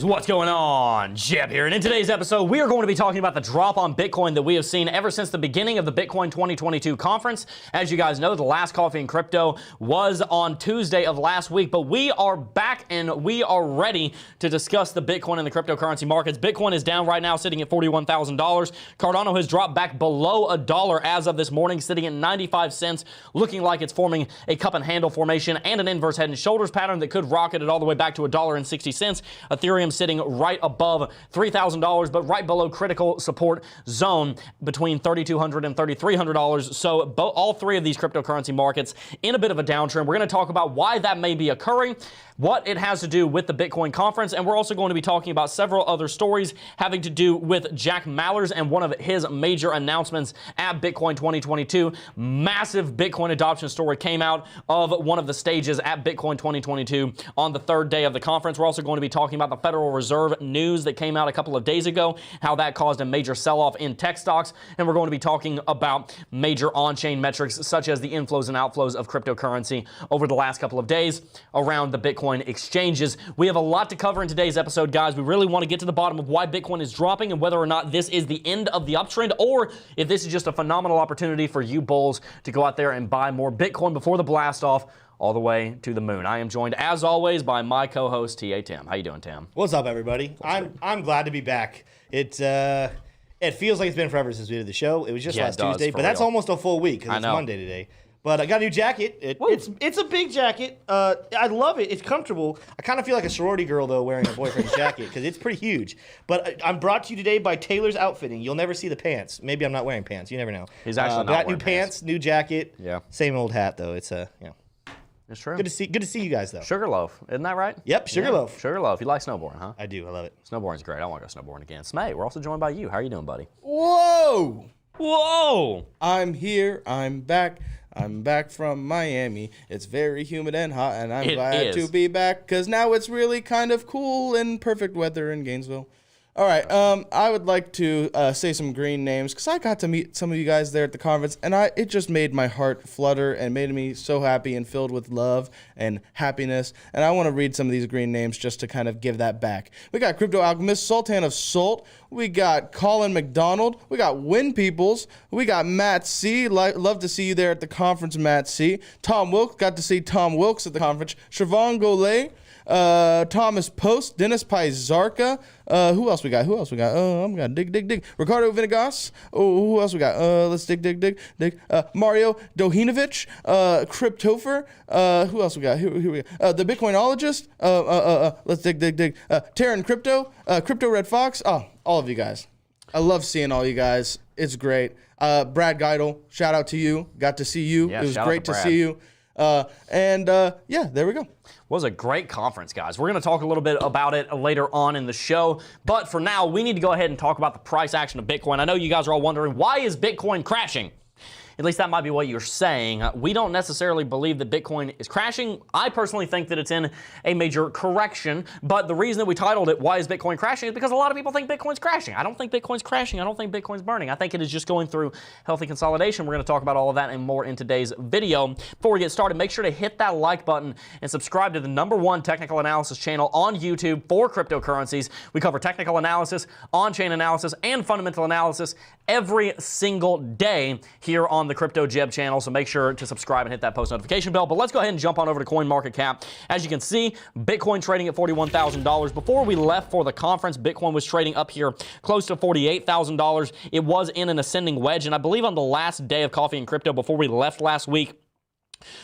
What's going on? Jebb here, and in today's episode, we are going to be talking about the drop on Bitcoin that we have seen ever since the beginning of the Bitcoin 2022 conference. As you guys know, the last Coffee and Crypto was on Tuesday of last week, but we are back and we are ready to discuss the Bitcoin and the cryptocurrency markets. Bitcoin is down right now, sitting at $41,000. Cardano has dropped back below $1 as of this morning, sitting at 95 cents, looking like it's forming a cup and handle formation and an inverse head and shoulders pattern that could rocket it all the way back to $1.60. Ethereum sitting right above $3,000, but right below critical support zone between $3,200 and $3,300. So all three of these cryptocurrency markets in a bit of a downtrend. We're going to talk about why that may be occurring, what it has to do with the Bitcoin conference, and we're also going to be talking about several other stories having to do with Jack Mallers and one of his major announcements at Bitcoin 2022. Massive Bitcoin adoption story came out of one of the stages at Bitcoin 2022 on the third day of the conference. We're also going to be talking about the Federal Reserve news that came out a couple of days ago, how that caused a major sell-off in tech stocks, and we're going to be talking about major on-chain metrics such as the inflows and outflows of cryptocurrency over the last couple of days around the Bitcoin exchanges. We have a lot to cover in today's episode, guys. We really want to get to the bottom of why Bitcoin is dropping and whether or not this is the end of the uptrend, or if this is just a phenomenal opportunity for you bulls to go out there and buy more Bitcoin before the blast off all the way to the moon. I am joined, as always, by my co-host, T.A. Tim. How you doing, Tim? What's up, everybody? I'm glad to be back. It feels like it's been forever since we did the show. It was just last Tuesday, but that's almost a full week because it's Monday today. But I got a new jacket. It's a big jacket. I love it. It's comfortable. I kind of feel like a sorority girl, though, wearing a boyfriend's jacket because it's pretty huge. But I'm brought to you today by Taylor's Outfitting. You'll never see the pants. Maybe I'm not wearing pants. You never know. He's actually not got wearing new pants, new jacket. Yeah. Same old hat, though. It's It's true. Good to see you guys, though. Sugarloaf, isn't that right? Yep, Sugarloaf. Sugarloaf. You like snowboarding, huh? I do. I love it. Snowboarding's great. I want to go snowboarding again. Smay, we're also joined by you. How are you doing, buddy? Whoa! Whoa! I'm here. I'm back. I'm back from Miami. It's very humid and hot, and I'm glad to be back because now it's really kind of cool and perfect weather in Gainesville. All right, I would like to say some green names because I got to meet some of you guys there at the conference, and it just made my heart flutter and made me so happy and filled with love and happiness. And I want to read some of these green names just to kind of give that back. We got Crypto Alchemist, Sultan of Salt. We got Colin McDonald. We got Win Peoples. We got Matt C. Love to see you there at the conference, Matt C. Tom Wilkes. Got to see Tom Wilkes at the conference. Siobhan Golay. Thomas Post, Dennis Pizarca, who else we got? I'm gonna dig. Ricardo Venegas. Oh, who else we got? Let's dig. Mario Dohinovich, Cryptopher. Who else we got? Here we go. The Bitcoinologist. Let's dig. Terran Crypto, Crypto Red Fox. Oh, all of you guys. I love seeing all you guys. It's great. Brad Geidel, shout out to you. Got to see you. Yeah, it was great to Brad. see you. Yeah, there we go. Was a great conference, guys. We're going to talk a little bit about it later on in the show, but for now, we need to go ahead and talk about the price action of Bitcoin. I know you guys are all wondering, why is Bitcoin crashing? At least that might be what you're saying. We don't necessarily believe that Bitcoin is crashing. I personally think that it's in a major correction, but the reason that we titled it, Why is Bitcoin Crashing, is because a lot of people think Bitcoin's crashing. I don't think Bitcoin's crashing. I don't think Bitcoin's burning. I think it is just going through healthy consolidation. We're going to talk about all of that and more in today's video. Before we get started, make sure to hit that like button and subscribe to the #1 technical analysis channel on YouTube for cryptocurrencies. We cover technical analysis, on-chain analysis, and fundamental analysis every single day here on the Crypto Jebb channel, so make sure to subscribe and hit that post notification bell. But let's go ahead and jump on over to CoinMarketCap. As you can see, Bitcoin trading at $41,000. Before we left for the conference, Bitcoin was trading up here close to $48,000. It was in an ascending wedge, and I believe on the last day of Coffee and Crypto before we left last week,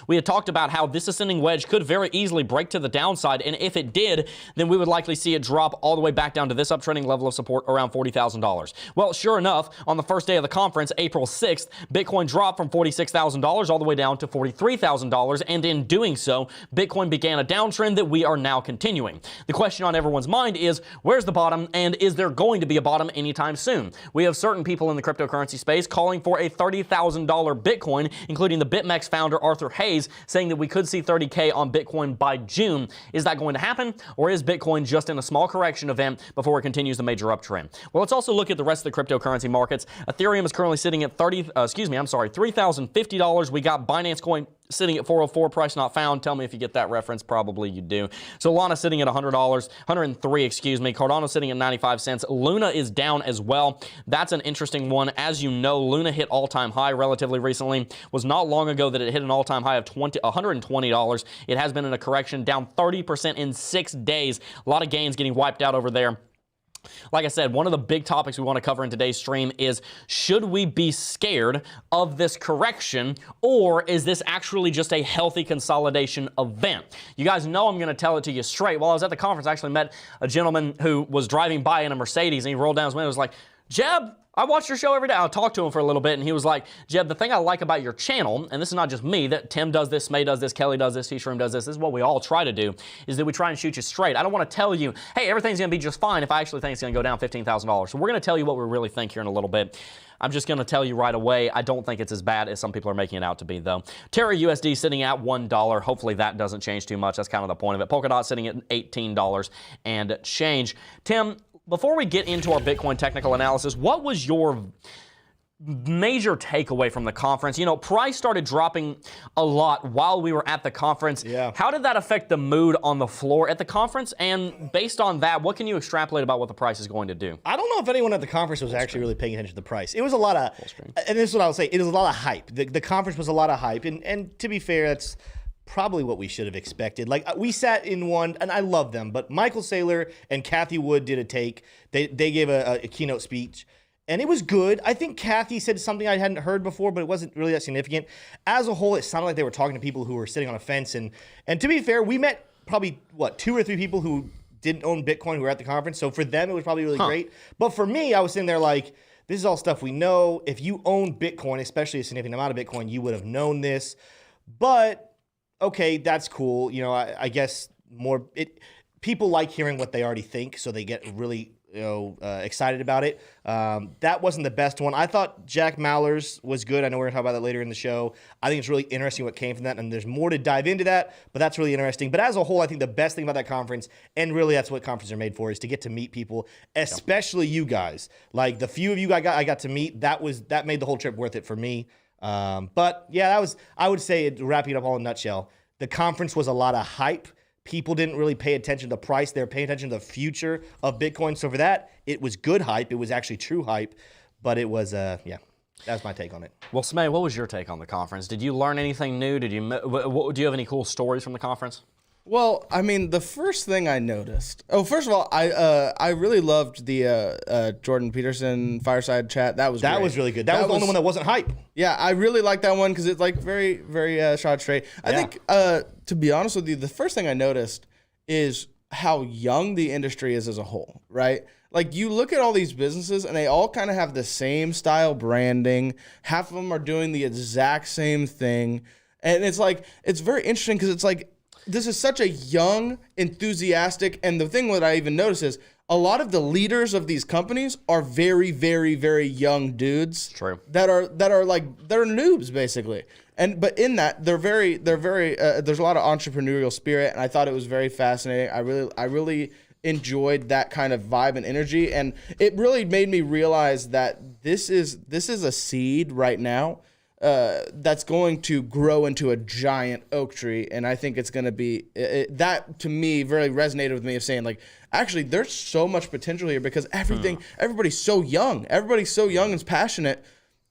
we had talked about how this ascending wedge could very easily break to the downside, and if it did, then we would likely see it drop all the way back down to this uptrending level of support around $40,000. Well, sure enough, on the first day of the conference, April 6th, Bitcoin dropped from $46,000 all the way down to $43,000, and in doing so, Bitcoin began a downtrend that we are now continuing. The question on everyone's mind is, where's the bottom, and is there going to be a bottom anytime soon? We have certain people in the cryptocurrency space calling for a $30,000 Bitcoin, including the BitMEX founder Arthur Hayes, saying that we could see 30K on Bitcoin by June. Is that going to happen, or is Bitcoin just in a small correction event before it continues the major uptrend? Well, let's also look at the rest of the cryptocurrency markets. Ethereum is currently sitting at $3,050. We got Binance Coin sitting at 404, price not found. Tell me if you get that reference. Probably you do. Solana sitting at $100, 103, excuse me. Cardano sitting at 95 cents. Luna is down as well. That's an interesting one. As you know, Luna hit all-time high relatively recently. Was not long ago that it hit an all-time high of $120. It has been in a correction, down 30% in 6 days. A lot of gains getting wiped out over there. Like I said, one of the big topics we want to cover in today's stream is, should we be scared of this correction, or is this actually just a healthy consolidation event? You guys know I'm going to tell it to you straight. While I was at the conference, I actually met a gentleman who was driving by in a Mercedes, and he rolled down his window and was like, Jebb, I watch your show every day. I'll talk to him for a little bit, and he was like, Jebb, the thing I like about your channel, and this is not just me, that Tim does this, Smay does this, Kelly does this, T-Shroom does this is what we all try to do, is that we try and shoot you straight. I don't want to tell you, hey, everything's going to be just fine if I actually think it's going to go down $15,000. So we're going to tell you what we really think here in a little bit. I'm just going to tell you right away, I don't think it's as bad as some people are making it out to be, though. Terra USD sitting at $1. Hopefully that doesn't change too much. That's kind of the point of it. Polkadot sitting at $18 and change. Tim, before we get into our Bitcoin technical analysis, what was your major takeaway from the conference? You know, price started dropping a lot while we were at the conference. Yeah. How did that affect the mood on the floor at the conference? And based on that, what can you extrapolate about what the price is going to do? I don't know if anyone at the conference was actually really paying attention to the price. It was a lot of, and this is what I'll say, it was a lot of hype. The conference was a lot of hype. And to be fair, that's probably what we should have expected. Like, we sat in one, and I love them, but Michael Saylor and Kathy Wood did a take. They gave a keynote speech, and it was good. I think Kathy said something I hadn't heard before, but it wasn't really that significant. As a whole, it sounded like they were talking to people who were sitting on a fence. And to be fair, we met probably, 2 or 3 people who didn't own Bitcoin who were at the conference. So for them, it was probably really great. But for me, I was sitting there like, this is all stuff we know. If you own Bitcoin, especially a significant amount of Bitcoin, you would have known this. But okay, that's cool. You know, I guess people like hearing what they already think, so they get really excited about it. That wasn't the best one. I thought Jack Mallers was good. I know we're going to talk about that later in the show. I think it's really interesting what came from that, and there's more to dive into that, but that's really interesting. But as a whole, I think the best thing about that conference, and really that's what conferences are made for, is to get to meet people, especially you guys. Like, the few of you I got to meet, that made the whole trip worth it for me. But yeah, I would say, wrapping it up all in a nutshell, the conference was a lot of hype. People didn't really pay attention to the price. They were paying attention to the future of Bitcoin. So for that, it was good hype. It was actually true hype, but it was, that's my take on it. Well, Smay, what was your take on the conference? Did you learn anything new? Do you have any cool stories from the conference? Well, I mean, the first thing I noticed. Oh, first of all, I really loved the Jordan Peterson fireside chat. That was really good. That was the only one that wasn't hype. Yeah, I really liked that one because it's like very, very shot straight. I think, to be honest with you, the first thing I noticed is how young the industry is as a whole, right? Like, you look at all these businesses and they all kind of have the same style branding. Half of them are doing the exact same thing. And it's like, it's very interesting because it's like, this is such a young, enthusiastic, and the thing that I even notice is a lot of the leaders of these companies are very, very, very young dudes. True. That are noobs basically. But in that, they're very there's a lot of entrepreneurial spirit, and I thought it was very fascinating. I really enjoyed that kind of vibe and energy, and it really made me realize that this is a seed right now. That's going to grow into a giant oak tree, and I think it's going to be that, to me, really resonated with me, of saying, like, actually, there's so much potential here because everybody's so young, and passionate.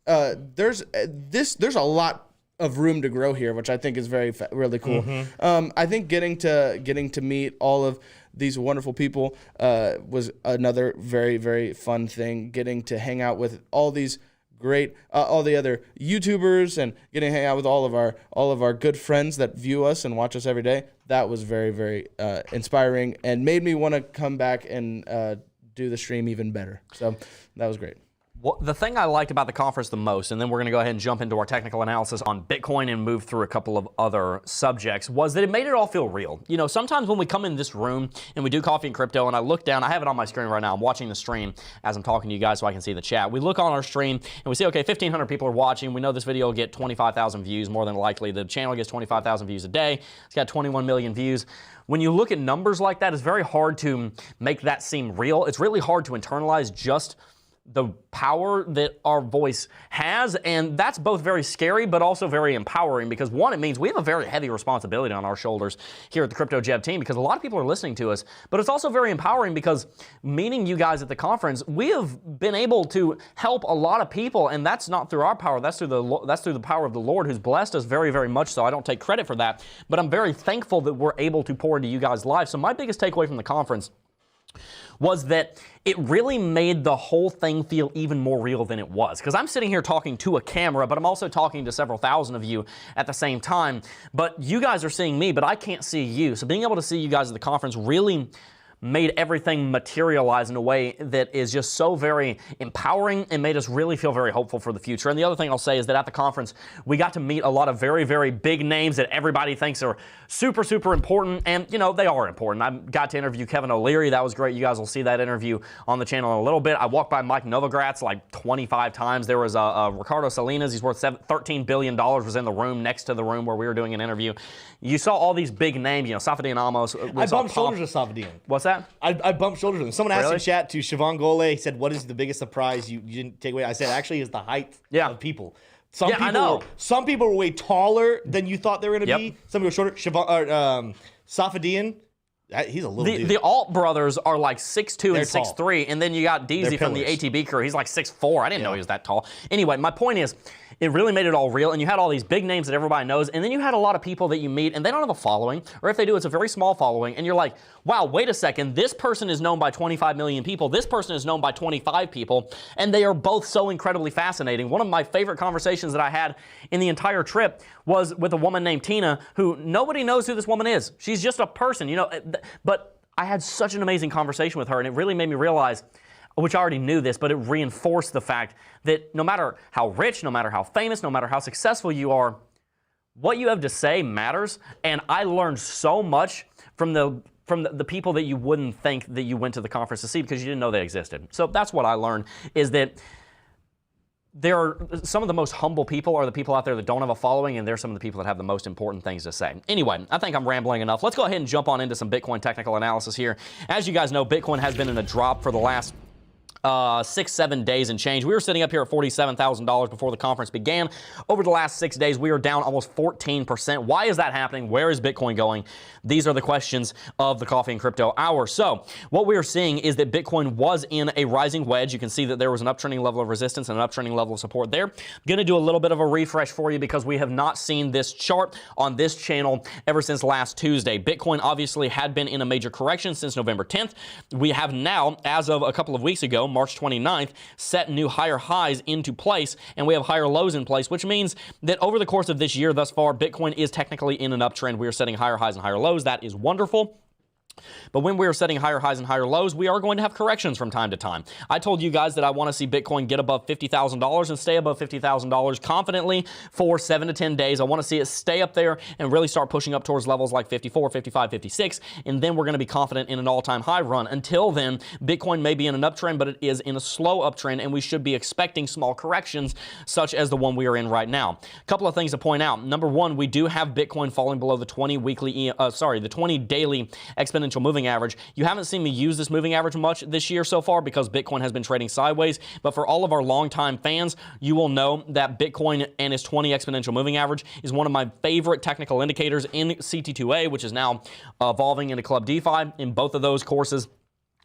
There's a lot of room to grow here, which I think is really cool. I think getting to meet all of these wonderful people was another very, very fun thing. Getting to hang out with all these great, all the other YouTubers, and getting to hang out with all of our good friends that view us and watch us every day. That was very, very inspiring, and made me want to come back and do the stream even better. So that was great. Well, the thing I liked about the conference the most, and then we're going to go ahead and jump into our technical analysis on Bitcoin and move through a couple of other subjects, was that it made it all feel real. You know, sometimes when we come in this room and we do Coffee and Crypto, and I look down, I have it on my screen right now, I'm watching the stream as I'm talking to you guys so I can see the chat. We look on our stream and we see, okay, 1,500 people are watching. We know this video will get 25,000 views, more than likely. The channel gets 25,000 views a day. It's got 21 million views. When you look at numbers like that, it's very hard to make that seem real. It's really hard to internalize just the power that our voice has, and that's both very scary but also very empowering, because one, it means we have a very heavy responsibility on our shoulders here at the Crypto Jebb team, because a lot of people are listening to us, but it's also very empowering because meeting you guys at the conference, we have been able to help a lot of people, and that's not through our power, that's through the power of the Lord who's blessed us very, very much so. I don't take credit for that, but I'm very thankful that we're able to pour into you guys' lives. So my biggest takeaway from the conference was that it really made the whole thing feel even more real than it was. Because I'm sitting here talking to a camera, but I'm also talking to several thousand of you at the same time. But you guys are seeing me, but I can't see you. So being able to see you guys at the conference really made everything materialize in a way that is just so very empowering and made us really feel very hopeful for the future. And the other thing I'll say is that at the conference, we got to meet a lot of very, very big names that everybody thinks are super, super important. And, you know, they are important. I got to interview Kevin O'Leary. That was great. You guys will see that interview on the channel in a little bit. I walked by Mike Novogratz like 25 times. There was Ricardo Salinas. He's worth $13 billion, was in the room next to the room where we were doing an interview. You saw all these big names, you know, Safadine Amos. I bumped shoulders with Safadine. What's that? I bumped shoulders with him. Someone asked in chat to Siobhan Gole. He said, "What is the biggest surprise you didn't take away?" I said, "Actually, is the height of people. Some people were way taller than you thought they were going to be. Some people were shorter. Safadine, he's a little dude. The Alt brothers are like 6'2" and 6'3", and then you got Deezy from the ATB crew. He's like 6'4". I didn't know he was that tall. Anyway, my point is, it really made it all real, and you had all these big names that everybody knows, and then you had a lot of people that you meet, and they don't have a following, or if they do, it's a very small following, and you're like, wow, wait a second, this person is known by 25 million people, this person is known by 25 people, and they are both so incredibly fascinating. One of my favorite conversations that I had in the entire trip was with a woman named Tina, who nobody knows who this woman is. She's just a person, you know, but I had such an amazing conversation with her, and it really made me realize, which I already knew this, but it reinforced the fact that no matter how rich, no matter how famous, no matter how successful you are, what you have to say matters. And I learned so much from the people that you wouldn't think that you went to the conference to see, because you didn't know they existed. So that's what I learned, is that there are some of the most humble people are the people out there that don't have a following, and they're some of the people that have the most important things to say. Anyway, I think I'm rambling enough. Let's go ahead and jump on into some Bitcoin technical analysis here. As you guys know, Bitcoin has been in a drop for the last 6-7 days and change. We were sitting up here at $47,000 before the conference began. Over the last 6 days, we are down almost 14%. Why is that happening? Where is Bitcoin going? These are the questions of the Coffee and Crypto Hour. So what we are seeing is that Bitcoin was in a rising wedge. You can see that there was an uptrending level of resistance and an uptrending level of support there. I'm going to do a little bit of a refresh for you, because we have not seen this chart on this channel ever since last Tuesday. Bitcoin obviously had been in a major correction since November 10th. We have now, as of a couple of weeks ago, March 29th, set new higher highs into place, and we have higher lows in place, which means that over the course of this year thus far, Bitcoin is technically in an uptrend. We are setting higher highs and higher lows. That is wonderful. But when we are setting higher highs and higher lows, we are going to have corrections from time to time. I told you guys that I want to see Bitcoin get above $50,000 and stay above $50,000 confidently for 7 to 10 days. I want to see it stay up there and really start pushing up towards levels like 54, 55, 56, and then we're going to be confident in an all-time high run. Until then, Bitcoin may be in an uptrend, but it is in a slow uptrend, and we should be expecting small corrections such as the one we are in right now. A couple of things to point out. Number one, we do have Bitcoin falling below the 20 daily exponential moving average. You haven't seen me use this moving average much this year so far, because Bitcoin has been trading sideways, but for all of our longtime fans, you will know that Bitcoin and its 20 exponential moving average is one of my favorite technical indicators in CT2A, which is now evolving into Club DeFi. In both of those courses,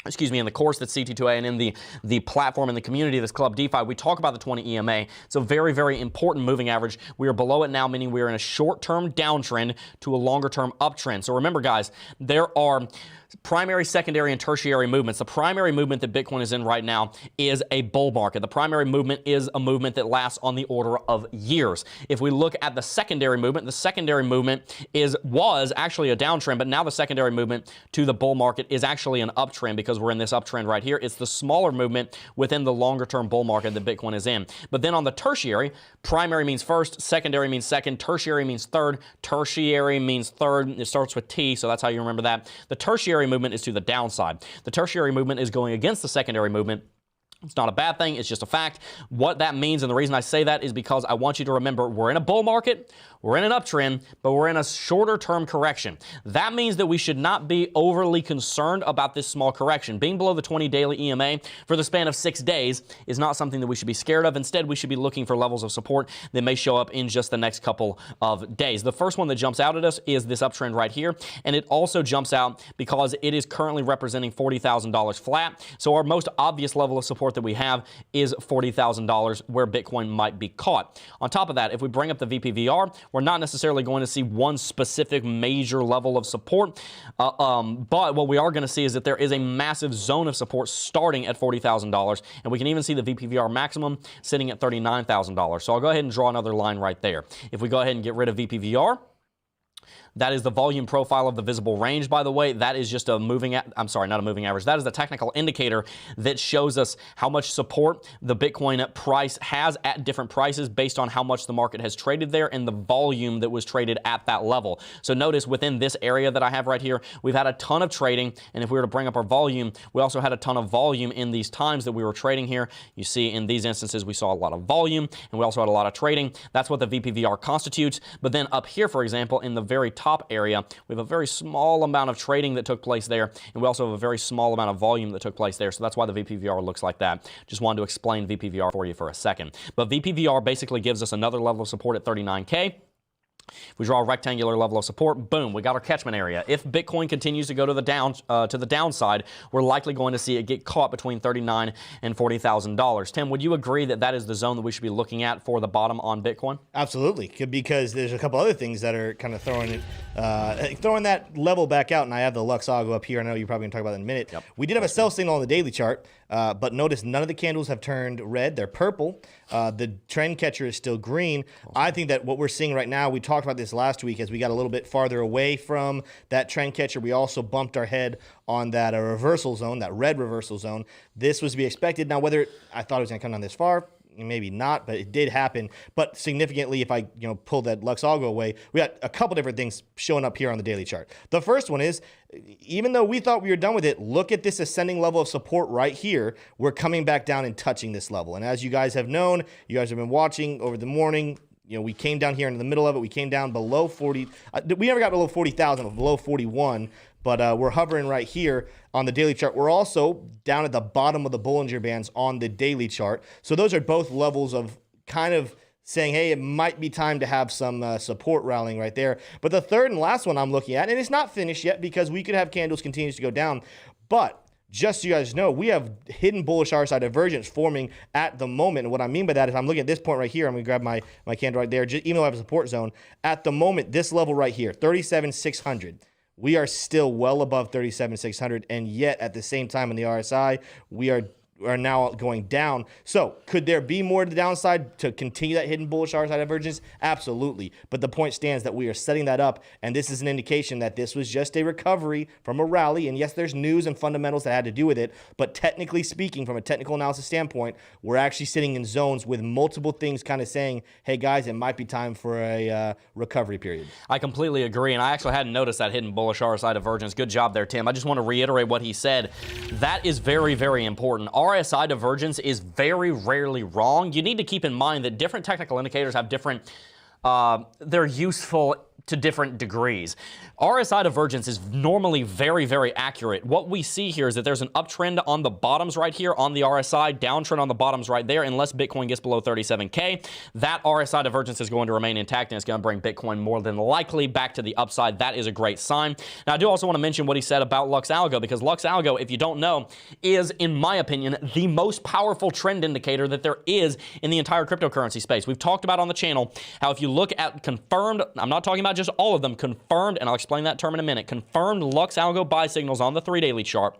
in the course that's CT2A and in the platform and the community that's Club DeFi, we talk about the 20 EMA. It's a very, very important moving average. We are below it now, meaning we are in a short-term downtrend to a longer-term uptrend. So remember, guys, there are primary, secondary, and tertiary movements. The primary movement that Bitcoin is in right now is a bull market. The primary movement is a movement that lasts on the order of years. If we look at the secondary movement was actually a downtrend, but now the secondary movement to the bull market is actually an uptrend, because we're in this uptrend right here. It's the smaller movement within the longer-term bull market that Bitcoin is in. But then on the tertiary, primary means first, secondary means second, tertiary means third, tertiary means third. It starts with T, so that's how you remember that. The tertiary movement is to the downside. The tertiary movement is going against the secondary movement, It's not a bad thing. It's just a fact. What that means, and the reason I say that is because I want you to remember we're in a bull market, we're in an uptrend, but we're in a shorter-term correction. That means that we should not be overly concerned about this small correction. Being below the 20 daily EMA for the span of 6 days is not something that we should be scared of. Instead, we should be looking for levels of support that may show up in just the next couple of days. The first one that jumps out at us is this uptrend right here, and it also jumps out because it is currently representing $40,000 flat. So our most obvious level of support that we have is $40,000 where Bitcoin might be caught. On top of that, if we bring up the VPVR, we're not necessarily going to see one specific major level of support, but what we are going to see is that there is a massive zone of support starting at $40,000, and we can even see the VPVR maximum sitting at $39,000. So I'll go ahead and draw another line right there. If we go ahead and get rid of VPVR, that is the volume profile of the visible range, by the way. That is just a moving, I'm sorry, not a moving average. That is the technical indicator that shows us how much support the Bitcoin price has at different prices based on how much the market has traded there and the volume that was traded at that level. So notice within this area that I have right here, we've had a ton of trading. And if we were to bring up our volume, we also had a ton of volume in these times that we were trading here. You see in these instances, we saw a lot of volume and we also had a lot of trading. That's what the VPVR constitutes. But then up here, for example, in the very top area, we have a very small amount of trading that took place there, and we also have a very small amount of volume that took place there, so that's why the VPVR looks like that. Just wanted to explain VPVR for you for a second. But VPVR basically gives us another level of support at 39K. If we draw a rectangular level of support, boom, we got our catchment area. If Bitcoin continues to go to the downside, we're likely going to see it get caught between $39,000 and $40,000. Tim, would you agree that that is the zone that we should be looking at for the bottom on Bitcoin? Absolutely, because there's a couple other things that are kind of throwing that level back out. And I have the Luxago up here. I know you're probably going to talk about that in a minute. Yep. We did have a sell signal on the daily chart, but notice none of the candles have turned red. They're purple. The trend catcher is still green. I think that what we're seeing right now, we talked about this last week as we got a little bit farther away from that trend catcher. We also bumped our head on that reversal zone, that red reversal zone. This was to be expected. Now, whether I thought it was going to come down this far, maybe not, but it did happen. But significantly, if I pull that Luxago away, we got a couple different things showing up here on the daily chart. The first one is, even though we thought we were done with it, look at this ascending level of support right here. We're coming back down and touching this level. And as you guys have known, you guys have been watching over the morning, we came down here into the middle of it. We came down below 40. We never got below 40,000, below 41. But we're hovering right here on the daily chart. We're also down at the bottom of the Bollinger Bands on the daily chart. So those are both levels of kind of saying, hey, it might be time to have some support rallying right there. But the third and last one I'm looking at, and it's not finished yet because we could have candles continue to go down, but just so you guys know, we have hidden bullish RSI divergence forming at the moment. And what I mean by that is I'm looking at this point right here. I'm going to grab my candle right there. Even though I have a support zone, at the moment, this level right here, 37,600. We are still well above 37,600, and yet at the same time in the RSI, we are now going down. So could there be more to the downside to continue that hidden bullish RSI divergence? Absolutely. But the point stands that we are setting that up, and this is an indication that this was just a recovery from a rally. And yes, there's news and fundamentals that had to do with it, but technically speaking, from a technical analysis standpoint, we're actually sitting in zones with multiple things kind of saying, hey guys, it might be time for a recovery period. I completely agree, and I actually hadn't noticed that hidden bullish RSI divergence. Good job there, Tim. I just want to reiterate what he said. That is very, very important. RSI divergence is very rarely wrong. You need to keep in mind that different technical indicators have different, they're useful to different degrees. RSI divergence is normally very, very accurate. What we see here is that there's an uptrend on the bottoms right here on the RSI, downtrend on the bottoms right there. Unless Bitcoin gets below 37K, that RSI divergence is going to remain intact, and it's going to bring Bitcoin more than likely back to the upside. That is a great sign. Now, I do also want to mention what he said about Luxago, because Luxago, if you don't know, is, in my opinion, the most powerful trend indicator that there is in the entire cryptocurrency space. We've talked about on the channel how if you look at confirmed, I'm not talking about just all of them, confirmed, and I'll explain that term in a minute, confirmed Luxago buy signals on the 3-daily chart.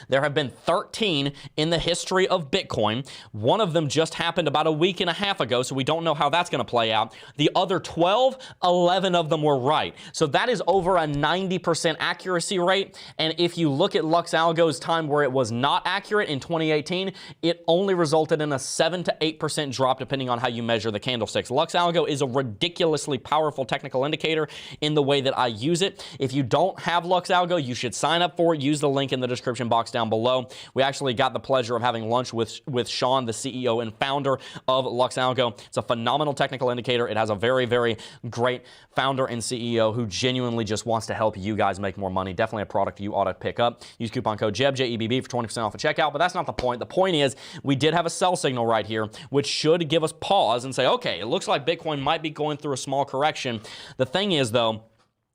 There have been 13 in the history of Bitcoin. One of them just happened about a week and a half ago, so we don't know how that's going to play out. The other 12, 11 of them were right. So that is over a 90% accuracy rate. And if you look at Luxago's time where it was not accurate in 2018, it only resulted in a 7 to 8% drop depending on how you measure the candlesticks. Luxago is a ridiculously powerful technical indicator in the way that I use it. If you don't have Luxago, you should sign up for it. Use the link in the description box down down below. We actually got the pleasure of having lunch with Sean, the CEO and founder of Luxalgo. It's a phenomenal technical indicator. It has a very, very great founder and CEO who genuinely just wants to help you guys make more money. Definitely a product you ought to pick up. Use coupon code Jebb, J-E-B-B, for 20% off at checkout, but that's not the point. The point is we did have a sell signal right here, which should give us pause and say, okay, it looks like Bitcoin might be going through a small correction. The thing is, though,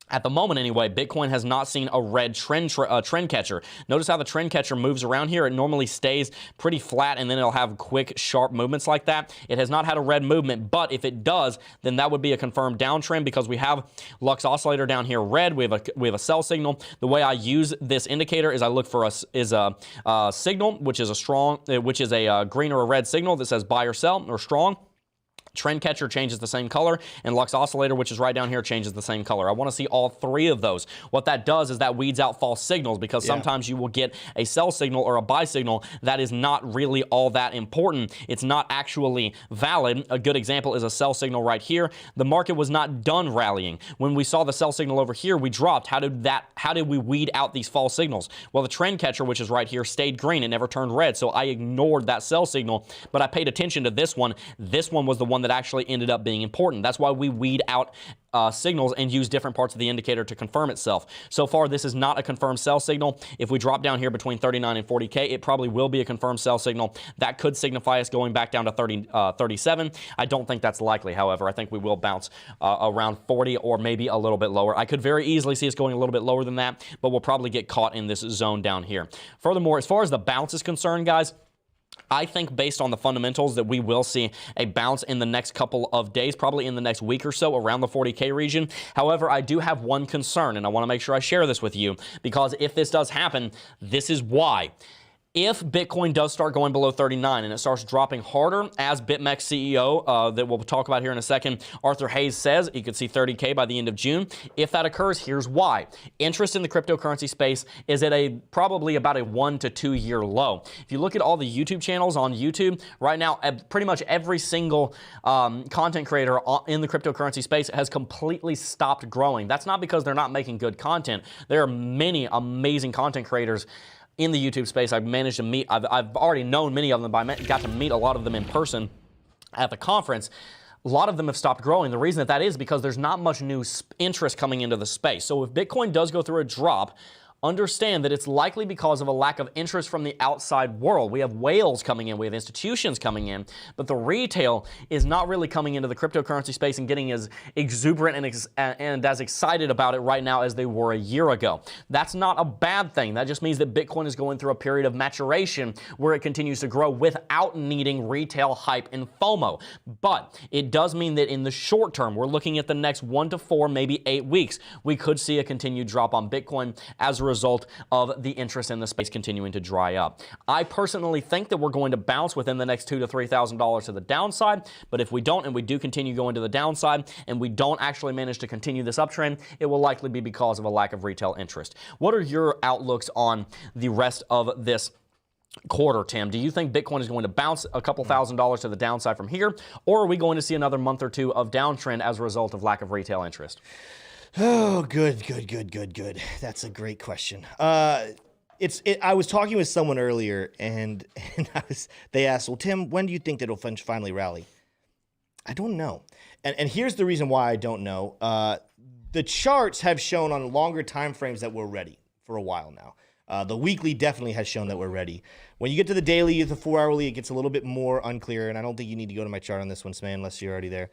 at the moment anyway, Bitcoin has not seen a red trend catcher. Notice how the trend catcher moves around here. It normally stays pretty flat, and then it'll have quick, sharp movements like that. It has not had a red movement, but if it does, then that would be a confirmed downtrend because we have Lux Oscillator down here red. We have a sell signal. The way I use this indicator is I look for a signal, which is a green or a red signal that says buy or sell or strong. Trend catcher changes the same color, and Lux Oscillator, which is right down here, changes the same color. I want to see all three of those. What that does is that weeds out false signals because sometimes you will get a sell signal or a buy signal that is not really all that important. It's not actually valid. A good example is a sell signal right here. The market was not done rallying. When we saw the sell signal over here, we dropped. How did we weed out these false signals? Well, the trend catcher, which is right here, stayed green. It never turned red, so I ignored that sell signal, but I paid attention to this one. This one was the one that actually ended up being important. That's why we weed out signals and use different parts of the indicator to confirm itself. So far, this is not a confirmed sell signal. If we drop down here between 39 and 40K, it probably will be a confirmed sell signal. That could signify us going back down to 37. I don't think that's likely, however. I think we will bounce around 40 or maybe a little bit lower. I could very easily see us going a little bit lower than that, but we'll probably get caught in this zone down here. Furthermore, as far as the bounce is concerned, guys, I think based on the fundamentals that we will see a bounce in the next couple of days, probably in the next week or so around the 40K region. However, I do have one concern, and I want to make sure I share this with you because if this does happen, this is why. If Bitcoin does start going below 39 and it starts dropping harder, as BitMEX CEO that we'll talk about here in a second, Arthur Hayes says, you could see 30K by the end of June. If that occurs, here's why. Interest in the cryptocurrency space is at probably about a 1 to 2 year low. If you look at all the YouTube channels on YouTube, right now, pretty much every single content creator in the cryptocurrency space has completely stopped growing. That's not because they're not making good content. There are many amazing content creators in the YouTube space. I've managed to meet, I've already known many of them, but I got to meet a lot of them in person at the conference. A lot of them have stopped growing. The reason that is because there's not much new interest coming into the space. So if Bitcoin does go through a drop, understand that it's likely because of a lack of interest from the outside world. We have whales coming in, we have institutions coming in, but the retail is not really coming into the cryptocurrency space and getting as exuberant and as excited about it right now as they were a year ago. That's not a bad thing. That just means that Bitcoin is going through a period of maturation where it continues to grow without needing retail hype and FOMO. But it does mean that in the short term, we're looking at the next 1 to 4, maybe 8 weeks, we could see a continued drop on Bitcoin as a result of the interest in the space continuing to dry up. I personally think that we're going to bounce within the next $2,000 to $3,000 to the downside, but if we don't and we do continue going to the downside and we don't actually manage to continue this uptrend, it will likely be because of a lack of retail interest. What are your outlooks on the rest of this quarter, Tim? Do you think Bitcoin is going to bounce a couple $1,000s to the downside from here, or are we going to see another month or two of downtrend as a result of lack of retail interest? Oh, good. That's a great question. I was talking with someone earlier, and they asked, well, Tim, when do you think that it'll finally rally? I don't know. And here's the reason why I don't know. The charts have shown on longer time frames that we're ready for a while now. The weekly definitely has shown that we're ready. When you get to the daily, the 4-hourly, it gets a little bit more unclear, and I don't think you need to go to my chart on this one, Sman, unless you're already there.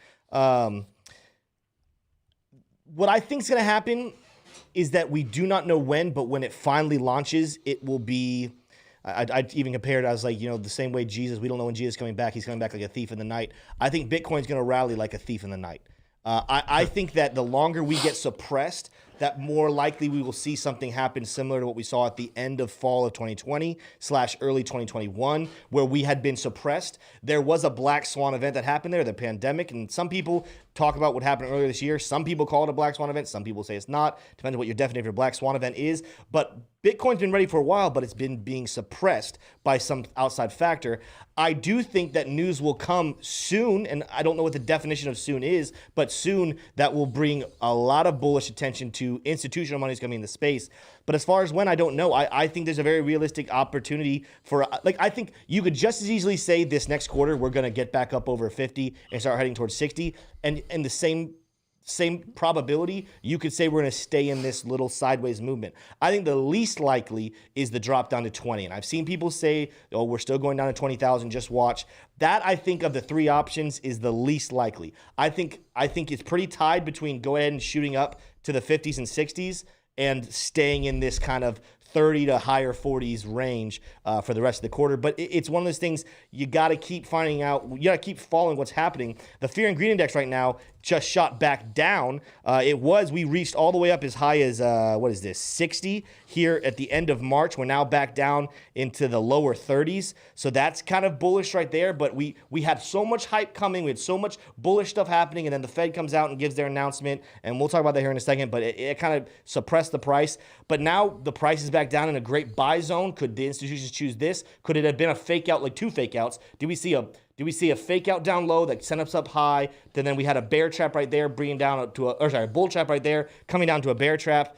What I think is going to happen is that we do not know when, but when it finally launches, it will be, I even compared it, I was like, the same way Jesus, we don't know when Jesus is coming back. He's coming back like a thief in the night. I think Bitcoin's going to rally like a thief in the night. I think that the longer we get suppressed, that more likely we will see something happen similar to what we saw at the end of fall of 2020/early 2021, where we had been suppressed. There was a black swan event that happened there, the pandemic, and some people talk about what happened earlier this year. Some people call it a black swan event. Some people say it's not. Depends on what your definition of a black swan event is. But Bitcoin's been ready for a while, but it's been being suppressed by some outside factor. I do think that news will come soon, and I don't know what the definition of soon is, but soon that will bring a lot of bullish attention to institutional money coming into space. But as far as when, I don't know. I think there's a very realistic opportunity for, I think you could just as easily say this next quarter we're going to get back up over 50 and start heading towards 60, and the same probability, you could say we're going to stay in this little sideways movement. I think the least likely is the drop down to 20. And I've seen people say, oh, we're still going down to 20,000, just watch. That, I think, of the three options is the least likely. I think it's pretty tied between go ahead and shooting up to the 50s and 60s and staying in this kind of 30 to higher 40s range for the rest of the quarter. But it's one of those things you got to keep finding out. You got to keep following what's happening. The Fear and Greed Index right now just shot back down. We reached all the way up as high as, 60 here at the end of March. We're now back down into the lower 30s. So that's kind of bullish right there. But we had so much hype coming. We had so much bullish stuff happening. And then the Fed comes out and gives their announcement. And we'll talk about that here in a second. But it kind of suppressed the price. But now the price is back down in a great buy zone. Could the institutions choose this? Could it have been a fake out, like two fake outs? Did we see a fake out down low that sent us up high? Then we had a bear trap right there bringing down to a bull trap right there coming down to a bear trap.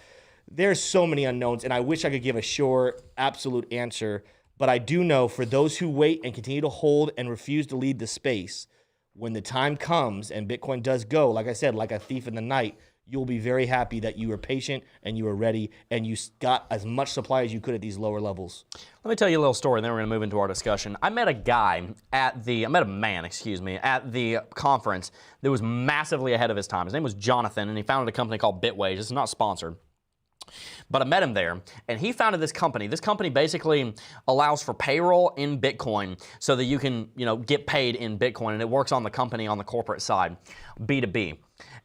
There's so many unknowns, and I wish I could give a sure, absolute answer. But I do know for those who wait and continue to hold and refuse to lead the space, when the time comes and Bitcoin does go, like I said, like a thief in the night, you'll be very happy that you were patient and you were ready and you got as much supply as you could at these lower levels. Let me tell you a little story, and then we're going to move into our discussion. I met a man at the conference that was massively ahead of his time. His name was Jonathan, and he founded a company called Bitwage. This is not sponsored. But I met him there, and he founded this company. This company basically allows for payroll in Bitcoin so that you can, get paid in Bitcoin, and it works on the company on the corporate side, B2B.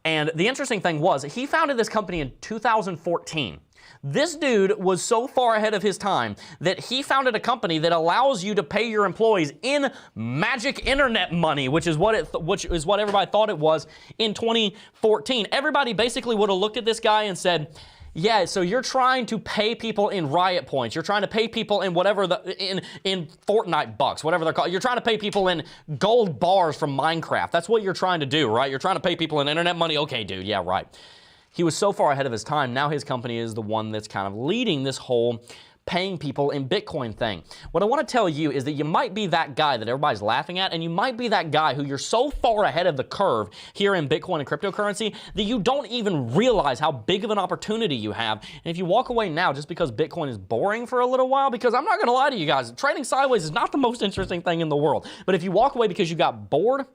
And the interesting thing was, he founded this company in 2014. This dude was so far ahead of his time that he founded a company that allows you to pay your employees in magic internet money, which is what everybody thought it was in 2014. Everybody basically would have looked at this guy and said, yeah, so you're trying to pay people in riot points. You're trying to pay people in whatever in Fortnite bucks, whatever they're called. You're trying to pay people in gold bars from Minecraft. That's what you're trying to do, right? You're trying to pay people in internet money. Okay, dude, yeah, right. He was so far ahead of his time. Now his company is the one that's kind of leading this whole paying people in Bitcoin thing. What I want to tell you is that you might be that guy that everybody's laughing at, and you might be that guy who you're so far ahead of the curve here in Bitcoin and cryptocurrency that you don't even realize how big of an opportunity you have. And if you walk away now just because Bitcoin is boring for a little while, because I'm not going to lie to you guys, trading sideways is not the most interesting thing in the world. But if you walk away because you got bored,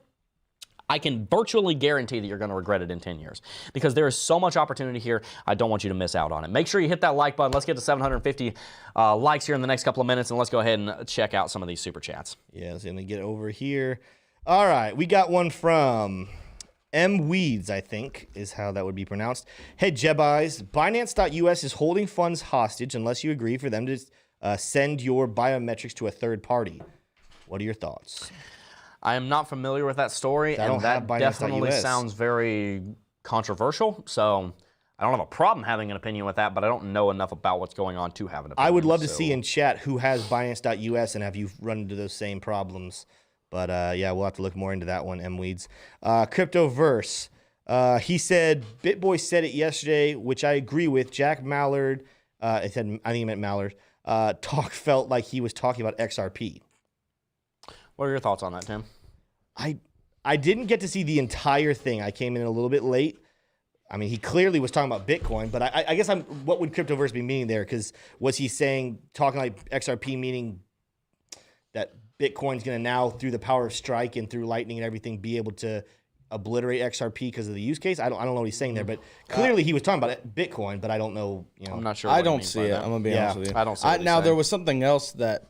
I can virtually guarantee that you're going to regret it in 10 years because there is so much opportunity here. I don't want you to miss out on it. Make sure you hit that like button. Let's get to 750 likes here in the next couple of minutes, and let's go ahead and check out some of these super chats. Yeah, let's get over here. All right, we got one from M. Weeds, I think is how that would be pronounced. Hey, Jebb Eyes, Binance.us is holding funds hostage unless you agree for them to send your biometrics to a third party. What are your thoughts? I am not familiar with that story, and that definitely sounds very controversial. So I don't have a problem having an opinion with that, but I don't know enough about what's going on to have an opinion. I would love to see in chat who has Binance.us and have you run into those same problems. But yeah, we'll have to look more into that one, M-Weeds. Cryptoverse. He said, BitBoy said it yesterday, which I agree with. Jack Mallard, I think he meant Mallard, felt like he was talking about XRP. What are your thoughts on that, Tim? I didn't get to see the entire thing. I came in a little bit late. I mean, he clearly was talking about Bitcoin, but I guess what would Cryptoverse be meaning there? Because was he talking like XRP, meaning that Bitcoin's going to now, through the power of Strike and through Lightning and everything, be able to obliterate XRP because of the use case? I don't know what he's saying there, but clearly he was talking about Bitcoin, but I don't know. I'm not sure. I don't see it. I'm going to be honest with you. I don't see it. Now, there was something else that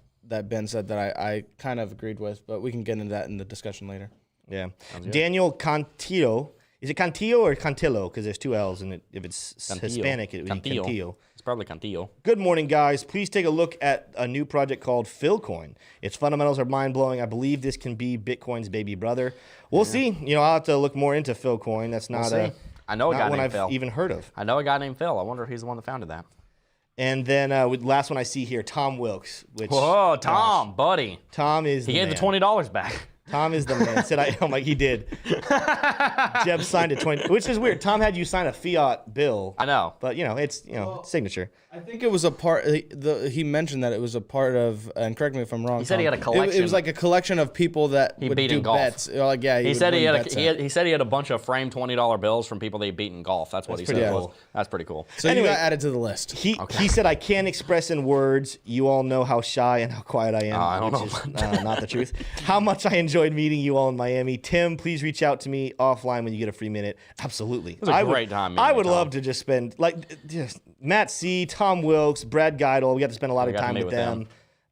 Ben said that I kind of agreed with, but we can get into that in the discussion later. Yeah. Daniel Cantillo. Is it Cantillo or Cantillo? Because there's two L's in it. If it's Cantillo. Hispanic, it would be Cantillo. It's probably Cantillo. Good morning, guys. Please take a look at a new project called Philcoin. Its fundamentals are mind-blowing. I believe this can be Bitcoin's baby brother. We'll see. I'll have to look more into Philcoin. That's not I know a guy named Phil. I've even heard of. I know a guy named Phil. I wonder if he's the one that founded that. And then last one I see here, Tom Wilkes. Which, whoa, Tom, buddy. Tom is. He gave the $20 back. Tom is the man. Said I'm like, he did. Jebb signed a 20, which is weird. Tom had you sign a fiat bill. I know, but it's signature. I think it was a part. He mentioned that it was a part of, and correct me if I'm wrong. He said he had a collection. It was like a collection of people that he would beat do in golf. bets. Like he said he said he had a bunch of framed $20 bills from people that he beat in golf. That's what he said. Cool. That's pretty cool. So anyway, you got added to the list. He said, I can't express in words. You all know how shy and how quiet I am. I don't know. Is, not the truth. How much I enjoyed meeting you all in Miami. Tim, please reach out to me offline when you get a free minute. Absolutely. It was a great time. I would love to just spend just Matt C, Tom Wilkes, Brad Geidel. We got to spend a lot of time with them.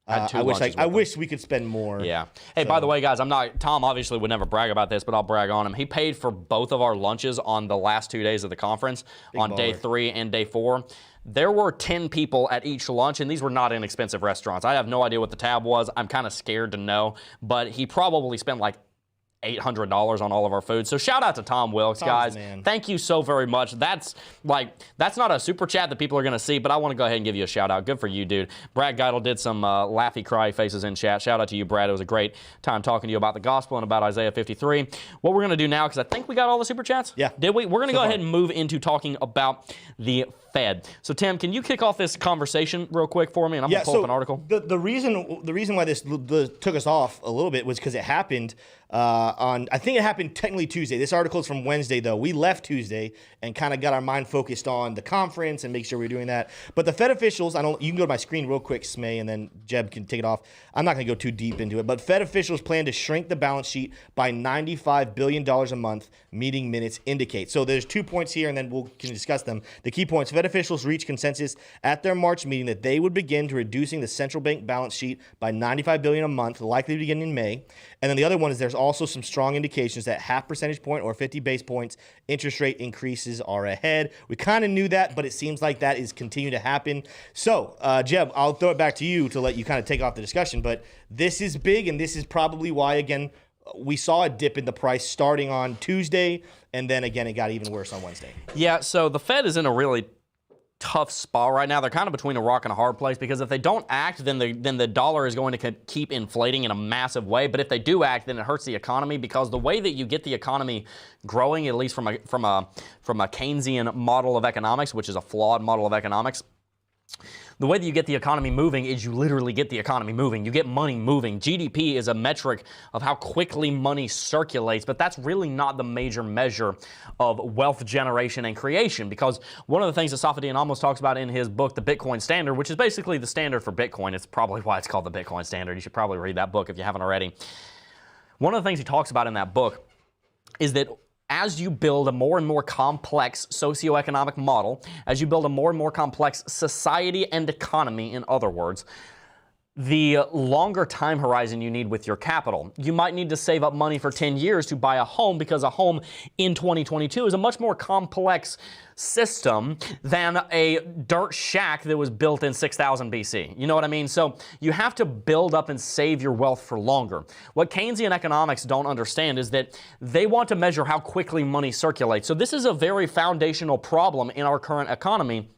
I wish we could spend more. Yeah. Hey, by the way, guys, Tom obviously would never brag about this, but I'll brag on him. He paid for both of our lunches on the last 2 days of the conference, on day 3 and day 4. There were 10 people at each lunch, and these were not inexpensive restaurants. I have no idea what the tab was. I'm kind of scared to know, but he probably spent like $800 on all of our food. So shout out to Tom Wilkes, guys. Thank you so very much. That's not a super chat that people are going to see, but I want to go ahead and give you a shout out. Good for you, dude. Brad Geidel did some laughy cry faces in chat. Shout out to you, Brad. It was a great time talking to you about the gospel and about Isaiah 53. What we're going to do now, because I think we got all the super chats. Yeah. Did we? We're going to go ahead and move into talking about the Fed. So Tim, can you kick off this conversation real quick for me? And I'm going to pull up an article. The reason why this took us off a little bit was because it happened I think it happened technically Tuesday. This article is from Wednesday, though. We left Tuesday and kind of got our mind focused on the conference and make sure we're doing that. But the Fed officials, you can go to my screen real quick, Smay, and then Jebb can take it off. I'm not going to go too deep into it. But Fed officials plan to shrink the balance sheet by $95 billion a month, meeting minutes indicate. So there's 2 points here, and then we can discuss them. The key points: Fed officials reached consensus at their March meeting that they would begin to reducing the central bank balance sheet by $95 billion a month, likely beginning in May. And then the other one is there's also some strong indications that half percentage point or 50 base points interest rate increases are ahead. We kind of knew that, but it seems like that is continuing to happen. So, Jebb, I'll throw it back to you to let you kind of take off the discussion. But this is big, and this is probably why, again, we saw a dip in the price starting on Tuesday, and then again it got even worse on Wednesday. Yeah, so the Fed is in a really tough spot right now. They're kind of between a rock and a hard place, because if they don't act, then the dollar is going to keep inflating in a massive way. But if they do act, then it hurts the economy, because the way that you get the economy growing, at least from a Keynesian model of economics, which is a flawed model of economics, the way that you get the economy moving is you literally get the economy moving. You get money moving. GDP is a metric of how quickly money circulates, but that's really not the major measure of wealth generation and creation, because one of the things that Safadine almost talks about in his book, The Bitcoin Standard, which is basically the standard for Bitcoin. It's probably why it's called The Bitcoin Standard. You should probably read that book if you haven't already. One of the things he talks about in that book is that as you build a more and more complex socioeconomic model, as you build a more and more complex society and economy, in other words, the longer time horizon you need with your capital. You might need to save up money for 10 years to buy a home, because a home in 2022 is a much more complex system than a dirt shack that was built in 6000 BC. You know what I mean? So you have to build up and save your wealth for longer. What Keynesian economics don't understand is that they want to measure how quickly money circulates. So this is a very foundational problem in our current economy,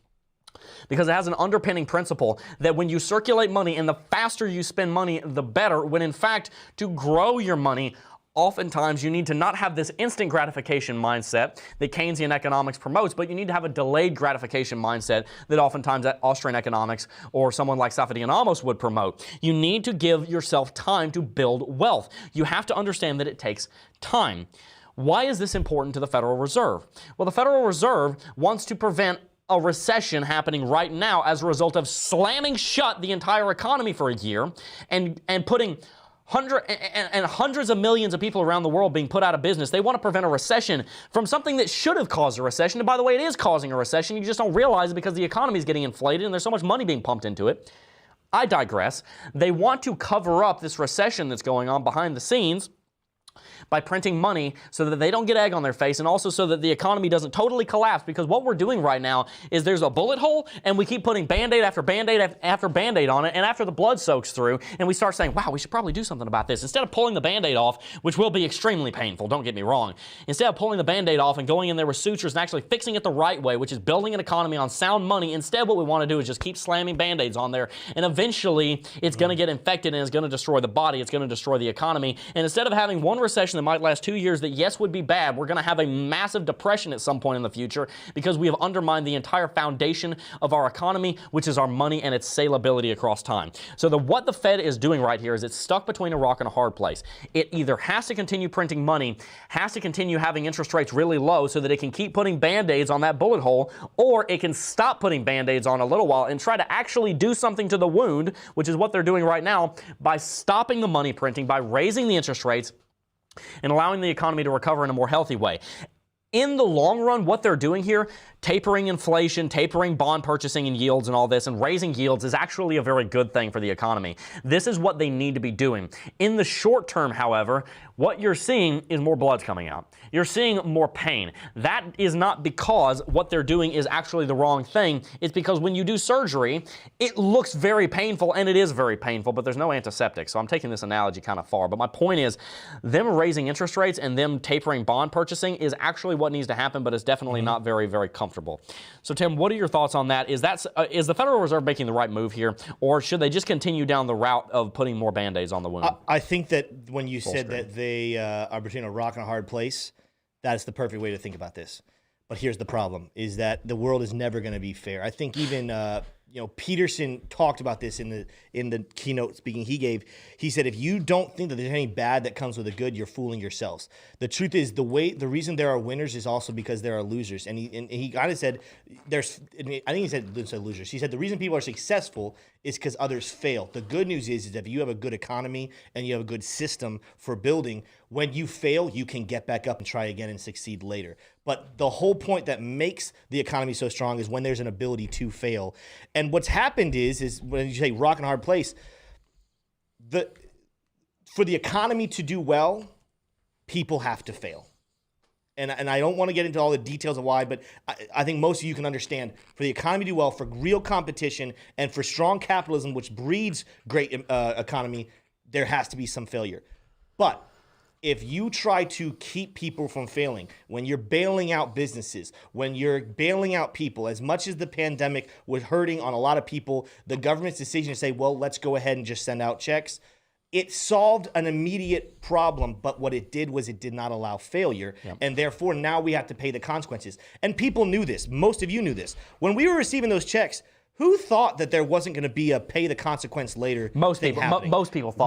because it has an underpinning principle that when you circulate money, and the faster you spend money, the better, when in fact, to grow your money, oftentimes you need to not have this instant gratification mindset that Keynesian economics promotes, but you need to have a delayed gratification mindset that oftentimes that Austrian economics or someone like Safadine Amos would promote. You need to give yourself time to build wealth. You have to understand that it takes time. Why is this important to the Federal Reserve? Well, the Federal Reserve wants to prevent a recession happening right now as a result of slamming shut the entire economy for a year and putting hundreds of millions of people around the world being put out of business. They want to prevent a recession from something that should have caused a recession. And by the way, it is causing a recession. You just don't realize it because the economy is getting inflated and there's so much money being pumped into it. I digress. They want to cover up this recession that's going on behind the scenes by printing money so that they don't get egg on their face, and also so that the economy doesn't totally collapse. Because what we're doing right now is there's a bullet hole, and we keep putting Band-Aid after Band-Aid after Band-Aid on it, and after the blood soaks through, and we start saying, wow, we should probably do something about this. Instead of pulling the Band-Aid off, which will be extremely painful, don't get me wrong, instead of pulling the Band-Aid off and going in there with sutures and actually fixing it the right way, which is building an economy on sound money, instead what we want to do is just keep slamming Band-Aids on there, and eventually it's going to get infected and it's going to destroy the body, it's going to destroy the economy, and instead of having one recession that might last 2 years that, yes, would be bad, we're going to have a massive depression at some point in the future because we have undermined the entire foundation of our economy, which is our money and its salability across time. So what the Fed is doing right here is it's stuck between a rock and a hard place. It either has to continue printing money, has to continue having interest rates really low so that it can keep putting Band-Aids on that bullet hole, or it can stop putting Band-Aids on a little while and try to actually do something to the wound, which is what they're doing right now by stopping the money printing, by raising the interest rates, and allowing the economy to recover in a more healthy way. In the long run, what they're doing here, tapering inflation, tapering bond purchasing and yields and all this, and raising yields is actually a very good thing for the economy. This is what they need to be doing. In the short term, however, what you're seeing is more blood coming out. You're seeing more pain. That is not because what they're doing is actually the wrong thing. It's because when you do surgery, it looks very painful, and it is very painful, but there's no antiseptic. So I'm taking this analogy kind of far. But my point is, them raising interest rates and them tapering bond purchasing is actually what needs to happen, but it's definitely not very, very comfortable. So Tim, what are your thoughts on that? Is the Federal Reserve making the right move here, or should they just continue down the route of putting more Band-Aids on the wound? I think that when you said that they are between a rock and a hard place, that's the perfect way to think about this. But here's the problem, is that the world is never going to be fair. I think even Peterson talked about this in the keynote speaking he gave. He said, if you don't think that there's any bad that comes with the good, you're fooling yourselves. The truth is, the reason there are winners is also because there are losers. And he kind of said, I think he said losers. He said the reason people are successful is because others fail. The good news is that if you have a good economy and you have a good system for building, when you fail, you can get back up and try again and succeed later. But the whole point that makes the economy so strong is when there's an ability to fail. And what's happened is when you say rock and hard place, for the economy to do well, people have to fail. And I don't want to get into all the details of why, but I think most of you can understand. For the economy to do well, for real competition, and for strong capitalism, which breeds great economy, there has to be some failure. But if you try to keep people from failing, when you're bailing out businesses, when you're bailing out people, as much as the pandemic was hurting on a lot of people, the government's decision to say, well, let's go ahead and just send out checks, it solved an immediate problem, but what it did was it did not allow failure, and therefore now we have to pay the consequences. And people knew this. Most of you knew this. When we were receiving those checks, who thought that there wasn't going to be a pay the consequence later? Most people thought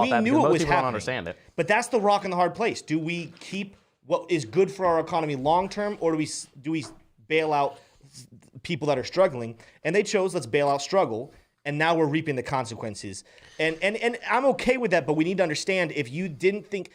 that. We knew it was happening. Don't understand it. But that's the rock and the hard place. Do we keep what is good for our economy long term, or do we bail out people that are struggling? And they chose, let's bail out struggle. And now we're reaping the consequences. And I'm okay with that, but we need to understand, if you didn't think,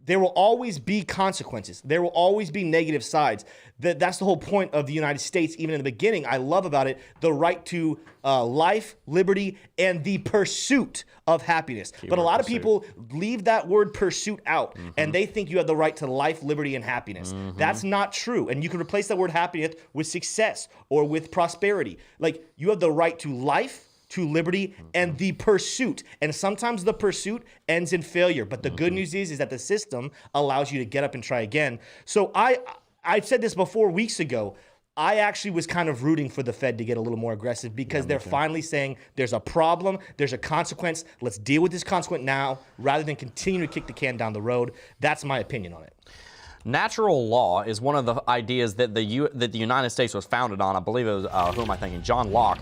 there will always be consequences. There will always be negative sides. That's the whole point of the United States, even in the beginning. I love about it the right to life, liberty, and the pursuit of happiness. But a lot of people leave that word pursuit out, and they think you have the right to life, liberty, and happiness. That's not true. And you can replace that word happiness with success or with prosperity. Like, you have the right to life, to liberty, and the pursuit. And sometimes the pursuit ends in failure. But the good news is that the system allows you to get up and try again. So I said this before weeks ago. I actually was kind of rooting for the Fed to get a little more aggressive, because they're finally saying there's a problem, there's a consequence, let's deal with this consequence now, rather than continue to kick the can down the road. That's my opinion on it. Natural law is one of the ideas that the United States was founded on. I believe it was, who am I thinking? John Locke.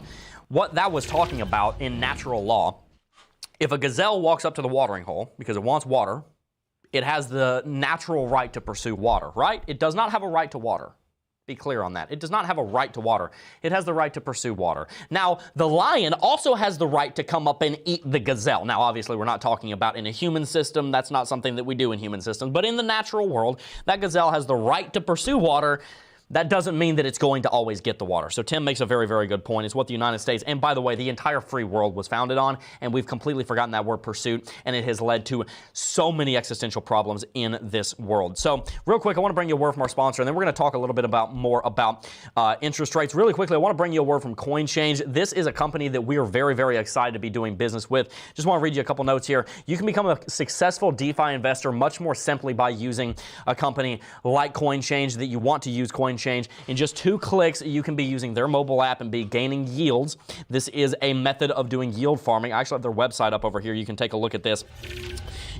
What that was talking about in natural law, if a gazelle walks up to the watering hole because it wants water, it has the natural right to pursue water, right? It does not have a right to water. Be clear on that. It does not have a right to water. It has the right to pursue water. Now, the lion also has the right to come up and eat the gazelle. Now, obviously, we're not talking about in a human system. That's not something that we do in human systems. But in the natural world, that gazelle has the right to pursue water, that doesn't mean that it's going to always get the water. So Tim makes a very, very good point. It's what the United States, and by the way, the entire free world was founded on, and we've completely forgotten that word pursuit, and it has led to so many existential problems in this world. So real quick, I want to bring you a word from our sponsor, and then we're going to talk a little bit more about interest rates. Really quickly, I want to bring you a word from CoinChange. This is a company that we are very, very excited to be doing business with. Just want to read you a couple notes here. You can become a successful DeFi investor much more simply by using a company like CoinChange that you want to use CoinChange. In just 2 clicks, you can be using their mobile app and be gaining yields. This is a method of doing yield farming. I actually have their website up over here. You can take a look at this.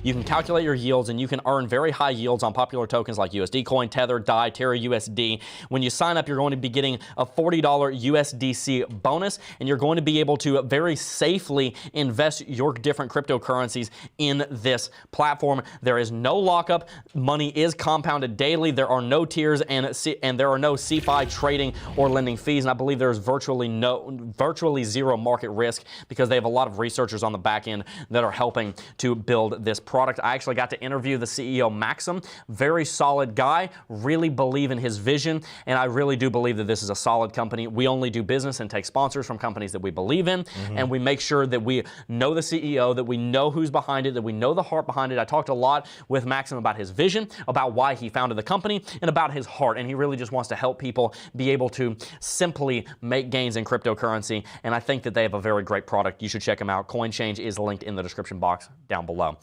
You can calculate your yields, and you can earn very high yields on popular tokens like USD Coin, Tether, DAI, Terra USD. When you sign up, you're going to be getting a $40 USDC bonus, and you're going to be able to very safely invest your different cryptocurrencies in this platform. There is no lockup. Money is compounded daily. There are no tiers, and there are no CeFi trading or lending fees. And I believe there's virtually zero market risk because they have a lot of researchers on the back end that are helping to build this product. I actually got to interview the CEO, Maxim. Very solid guy. Really believe in his vision, and I really do believe that this is a solid company. We only do business and take sponsors from companies that we believe in, and we make sure that we know the CEO, that we know who's behind it, that we know the heart behind it. I talked a lot with Maxim about his vision, about why he founded the company, and about his heart, and he really just wants to help people be able to simply make gains in cryptocurrency, and I think that they have a very great product. You should check them out. CoinChange is linked in the description box down below.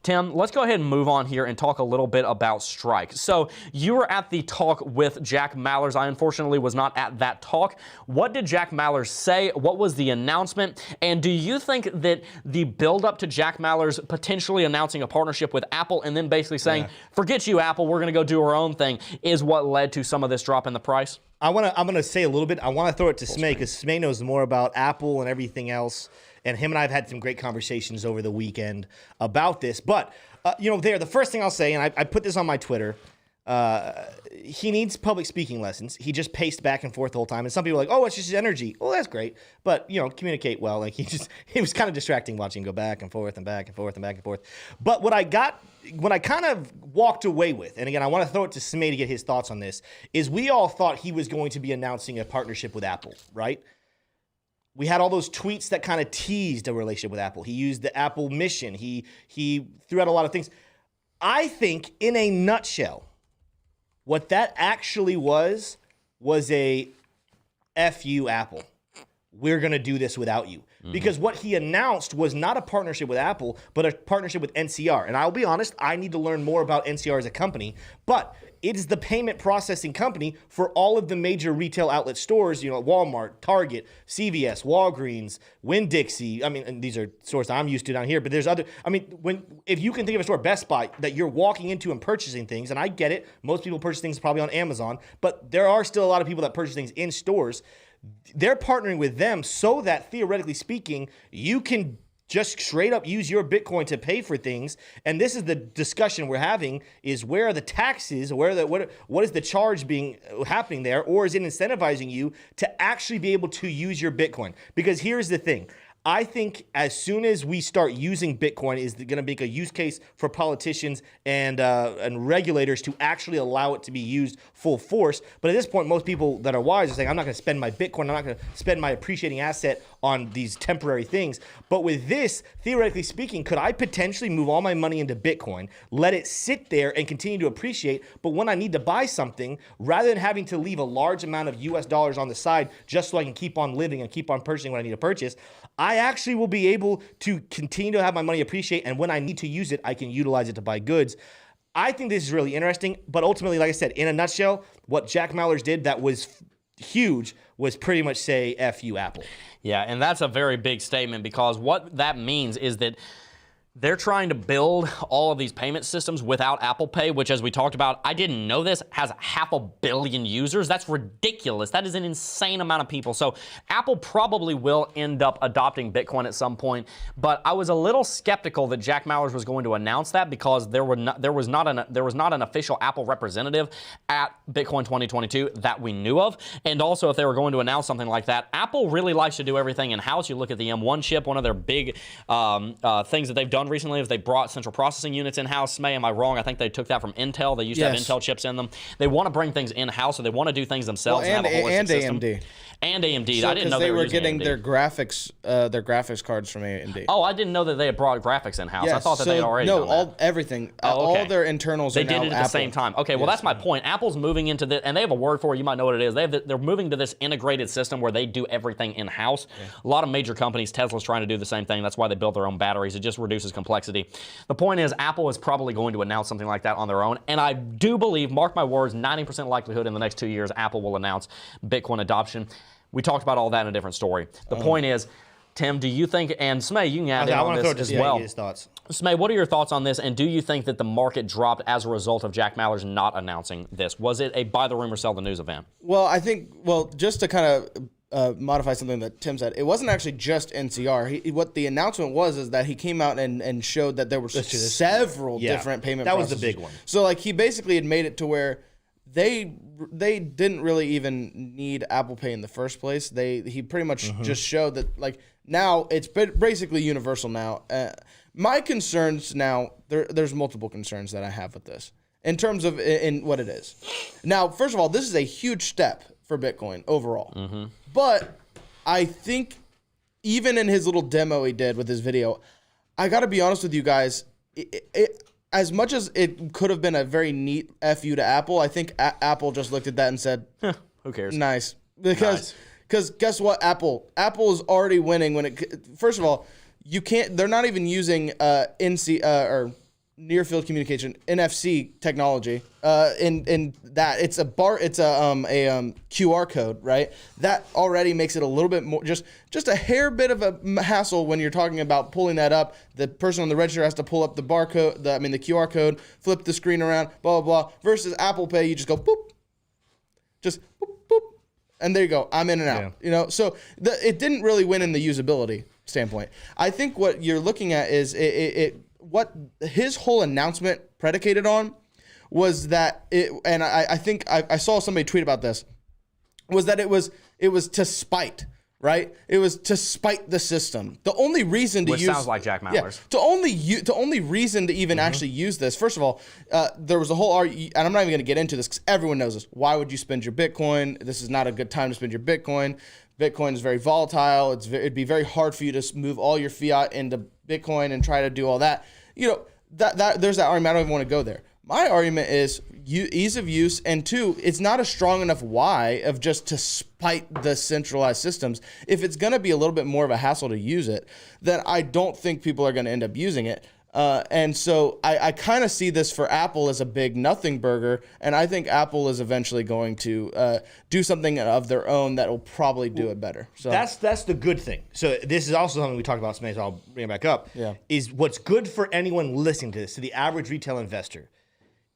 Tim, let's go ahead and move on here and talk a little bit about Strike. So you were at the talk with Jack Mallers. I unfortunately was not at that talk. What did Jack Mallers say? What was the announcement? And do you think that the build-up to Jack Mallers potentially announcing a partnership with Apple and then basically saying, forget you, Apple, we're going to go do our own thing, is what led to some of this drop in the price? I'm gonna say a little bit. I want to throw it to Smay because Smay knows more about Apple and everything else. And him and I have had some great conversations over the weekend about this. But, the first thing I'll say, and I put this on my Twitter, he needs public speaking lessons. He just paced back and forth the whole time. And some people are like, oh, it's just his energy. Well, that's great. But, communicate well. Like, he was kind of distracting watching him go back and forth and back and forth and back and forth. But what I kind of walked away with, and again, I want to throw it to Smay to get his thoughts on this, is we all thought he was going to be announcing a partnership with Apple, right? We had all those tweets that kind of teased a relationship with Apple. He used the Apple mission. He threw out a lot of things. I think, in a nutshell, what that actually was a F you, Apple. We're going to do this without you. Because what he announced was not a partnership with Apple, but a partnership with NCR. And I'll be honest, I need to learn more about NCR as a company. But it is the payment processing company for all of the major retail outlet stores, Walmart, Target, CVS, Walgreens, Winn-Dixie. I mean, and these are stores that I'm used to down here, but there's other. I mean, if you can think of a store, Best Buy, that you're walking into and purchasing things, and I get it, most people purchase things probably on Amazon, but there are still a lot of people that purchase things in stores. They're partnering with them so that, theoretically speaking, you can just straight up use your Bitcoin to pay for things. And this is the discussion we're having, is where are the taxes, what is the charge happening there, or is it incentivizing you to actually be able to use your Bitcoin? Because here's the thing. I think as soon as we start using Bitcoin is going to make a use case for politicians and regulators to actually allow it to be used full force. But at this point, most people that are wise are saying, I'm not going to spend my Bitcoin, I'm not going to spend my appreciating asset on these temporary things. But with this, theoretically speaking, could I potentially move all my money into Bitcoin, let it sit there and continue to appreciate, but when I need to buy something, rather than having to leave a large amount of US dollars on the side just so I can keep on living and keep on purchasing what I need to purchase, I actually will be able to continue to have my money appreciate, and when I need to use it, I can utilize it to buy goods. I think this is really interesting, but ultimately, like I said, in a nutshell, what Jack Mallers did that was huge was pretty much say, F you, Apple. Yeah, and that's a very big statement, because what that means is that they're trying to build all of these payment systems without Apple Pay, which, as we talked about, I didn't know this, has 500 million users. That's ridiculous. That is an insane amount of people. So Apple probably will end up adopting Bitcoin at some point, but I was a little skeptical that Jack Mallers was going to announce that, because there was not an official Apple representative at Bitcoin 2022 that we knew of. And also, if they were going to announce something like that, Apple really likes to do everything in-house. You look at the M1 chip, one of their big things that they've done done recently is they brought central processing units in-house. Am I wrong? I think they took that from Intel. They used to have Intel chips in them. They want to bring things in-house, so they want to do things themselves and have a holistic system. AMD. And AMD. So, I didn't know they were getting AMD. their graphics cards from AMD. Oh, I didn't know that they had brought graphics in-house. Yes, I thought that they had already done that. Everything. All their internals they are now did it at Apple. the same time. Okay, well, that's my point. Apple's moving into this, and they have a word for it. You might know what it is. They're moving to this integrated system where they do everything in-house. Yeah. A lot of major companies, Tesla's trying to do the same thing. That's why they build their own batteries. It just reduces complexity. The point is, Apple is probably going to announce something like that on their own, and I do believe, mark my words, 90% likelihood in the next 2 years, Apple will announce Bitcoin adoption. We talked about all that in a different story. The point is, Tim, do you think, and Smay, you can add in on this as well. His thoughts. Smay, what are your thoughts on this, and do you think that the market dropped as a result of Jack Mallers not announcing this? Was it a buy the rumor, sell the news event? Well, I think, just to kind of modify something that Tim said, it wasn't actually just NCR. What the announcement was is that he came out and showed that there were several different payment processors. That was the big one. So, like, he basically had made it to where they didn't really even need Apple Pay in the first place. He pretty much just showed that, like, now it's basically universal now. My concerns now, there's multiple concerns that I have with this in terms of in what it is. Now, first of all, this is a huge step for Bitcoin overall. But I think even in his little demo he did with his video, I got to be honest with you guys, as much as it could have been a very neat FU to Apple, I think Apple just looked at that and said, who cares? Nice. Because guess what, Apple is already winning when first of all, they're not even using or near field communication, NFC technology in that. It's a QR code, right? That already makes it a little bit more just a hair bit of a hassle when you're talking about pulling that up. The person on the register has to pull up the barcode, the QR code, flip the screen around, blah blah blah. Versus Apple Pay, you just go boop, just boop boop, and there you go. I'm in and out. Yeah. So it didn't really win in the usability standpoint. I think what you're looking at is what his whole announcement predicated on was that and I think I saw somebody tweet about this, was that it was to spite, right? It was to spite the system. The only reason to Which sounds like Jack Mallers. Yeah, the only reason to even actually use this, first of all, there was a whole argument, and I'm not even going to get into this because everyone knows this. Why would you spend your Bitcoin? This is not a good time to spend your Bitcoin. Bitcoin is very volatile. It'd be very hard for you to move all your fiat into Bitcoin and try to do all that. That there's that argument. I don't even want to go there. My argument is ease of use, and two, it's not a strong enough why of just to spite the centralized systems. If it's going to be a little bit more of a hassle to use it, then I don't think people are going to end up using it. And so I kind of see this for Apple as a big nothing burger, and I think Apple is eventually going to do something of their own that will probably do it better. So that's the good thing. So this is also something we talked about, so I'll bring it back up. Yeah. Is what's good for anyone listening to this, to the average retail investor,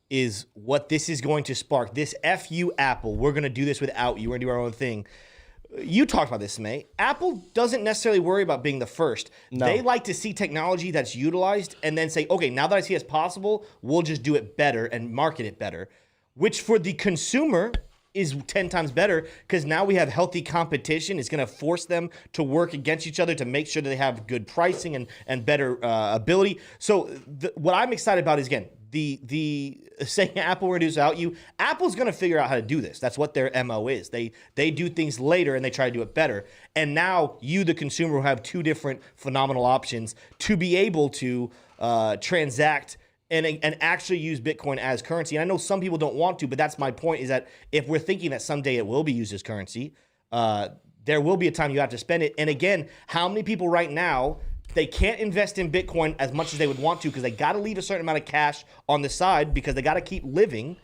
is what this is going to spark. This FU Apple, we're going to do this without you. We're going to do our own thing. You talked about this, May. Apple doesn't necessarily worry about being the first. No. They like to see technology that's utilized and then say, okay, now that I see it's possible, we'll just do it better and market it better, which for the consumer is 10 times better because now we have healthy competition. It's going to force them to work against each other to make sure that they have good pricing and better ability. So what I'm excited about is, again, the saying Apple will reduce without you, Apple's going to figure out how to do this. That's what their MO is. They do things later and they try to do it better. And now you, the consumer, will have two different phenomenal options to be able to transact and actually use Bitcoin as currency. And I know some people don't want to, but that's my point, is that if we're thinking that someday it will be used as currency, there will be a time you have to spend it. And again, how many people right now, they can't invest in Bitcoin as much as they would want to because they got to leave a certain amount of cash on the side because they got to keep living.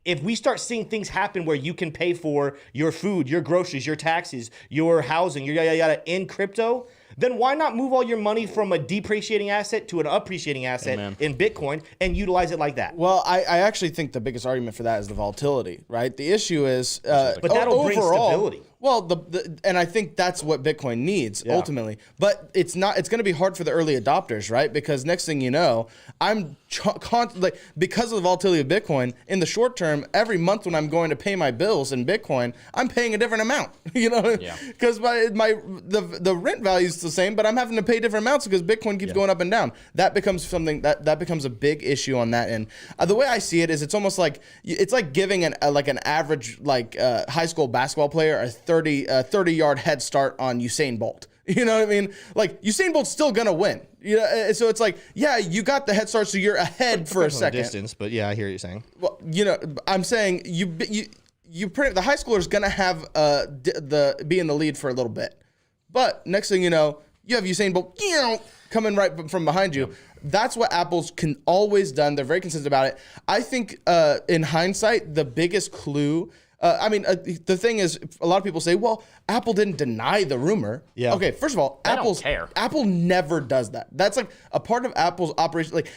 If we start seeing things happen where you can pay for your food, your groceries, your taxes, your housing, your yada yada in crypto, then why not move all your money from a depreciating asset to an appreciating asset in Bitcoin and utilize it like that? Well, I actually think the biggest argument for that is the volatility, right? The issue is, but that'll bring stability. Well, and I think that's what Bitcoin needs ultimately. But it's not. It's going to be hard for the early adopters, right? Because next thing you know, because of the volatility of Bitcoin in the short term, every month when I'm going to pay my bills in Bitcoin, I'm paying a different amount. Because the rent value is the same, but I'm having to pay different amounts because Bitcoin keeps going up and down. That becomes something that becomes a big issue on that end. The way I see it is, it's almost like it's like giving an average high school basketball player a 30-yard head start on Usain Bolt. You know what I mean? Like, Usain Bolt's still going to win. So it's like, yeah, you got the head start, so you're ahead for a second. Distance, but yeah, I hear what you're saying. Well, I'm saying the high schooler's going to have be in the lead for a little bit. But next thing you know, you have Usain Bolt coming right from behind you. That's what Apple's always done. They're very consistent about it. I think in hindsight, the biggest clue. The thing is, a lot of people say, well, Apple didn't deny the rumor. Yeah. Okay, first of all, Apple never does that. That's like a part of Apple's operation. Like,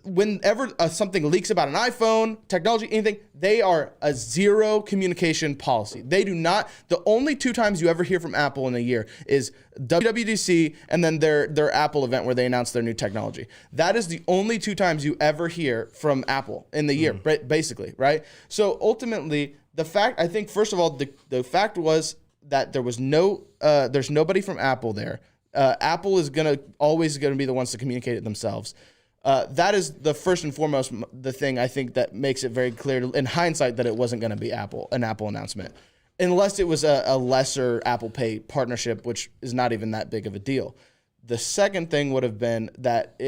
whenever something leaks about an iPhone, technology, anything, they are a zero communication policy. They do not. The only 2 times you ever hear from Apple in a year is WWDC and then their Apple event where they announce their new technology. That is the only 2 times you ever hear from Apple in the year, basically, right? So ultimately, I think, first of all, the fact was that there was there's nobody from Apple there. Apple is always going to be the ones to communicate it themselves. That is the first and foremost the thing I think that makes it very clear in hindsight that it wasn't going to be an Apple announcement, unless it was a lesser Apple Pay partnership, which is not even that big of a deal. The second thing would have been that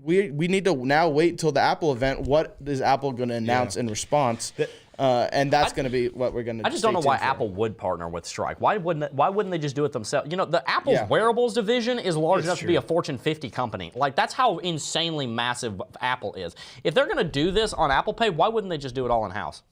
we need to now wait till the Apple event. What is Apple going to announce in response? And that's going to be what we're going to. I just don't know why Apple would partner with Strike. Why wouldn't they just do it themselves? The Apple's wearables division is large enough to be a Fortune 50 company. Like, that's how insanely massive Apple is. If they're going to do this on Apple Pay, why wouldn't they just do it all in house?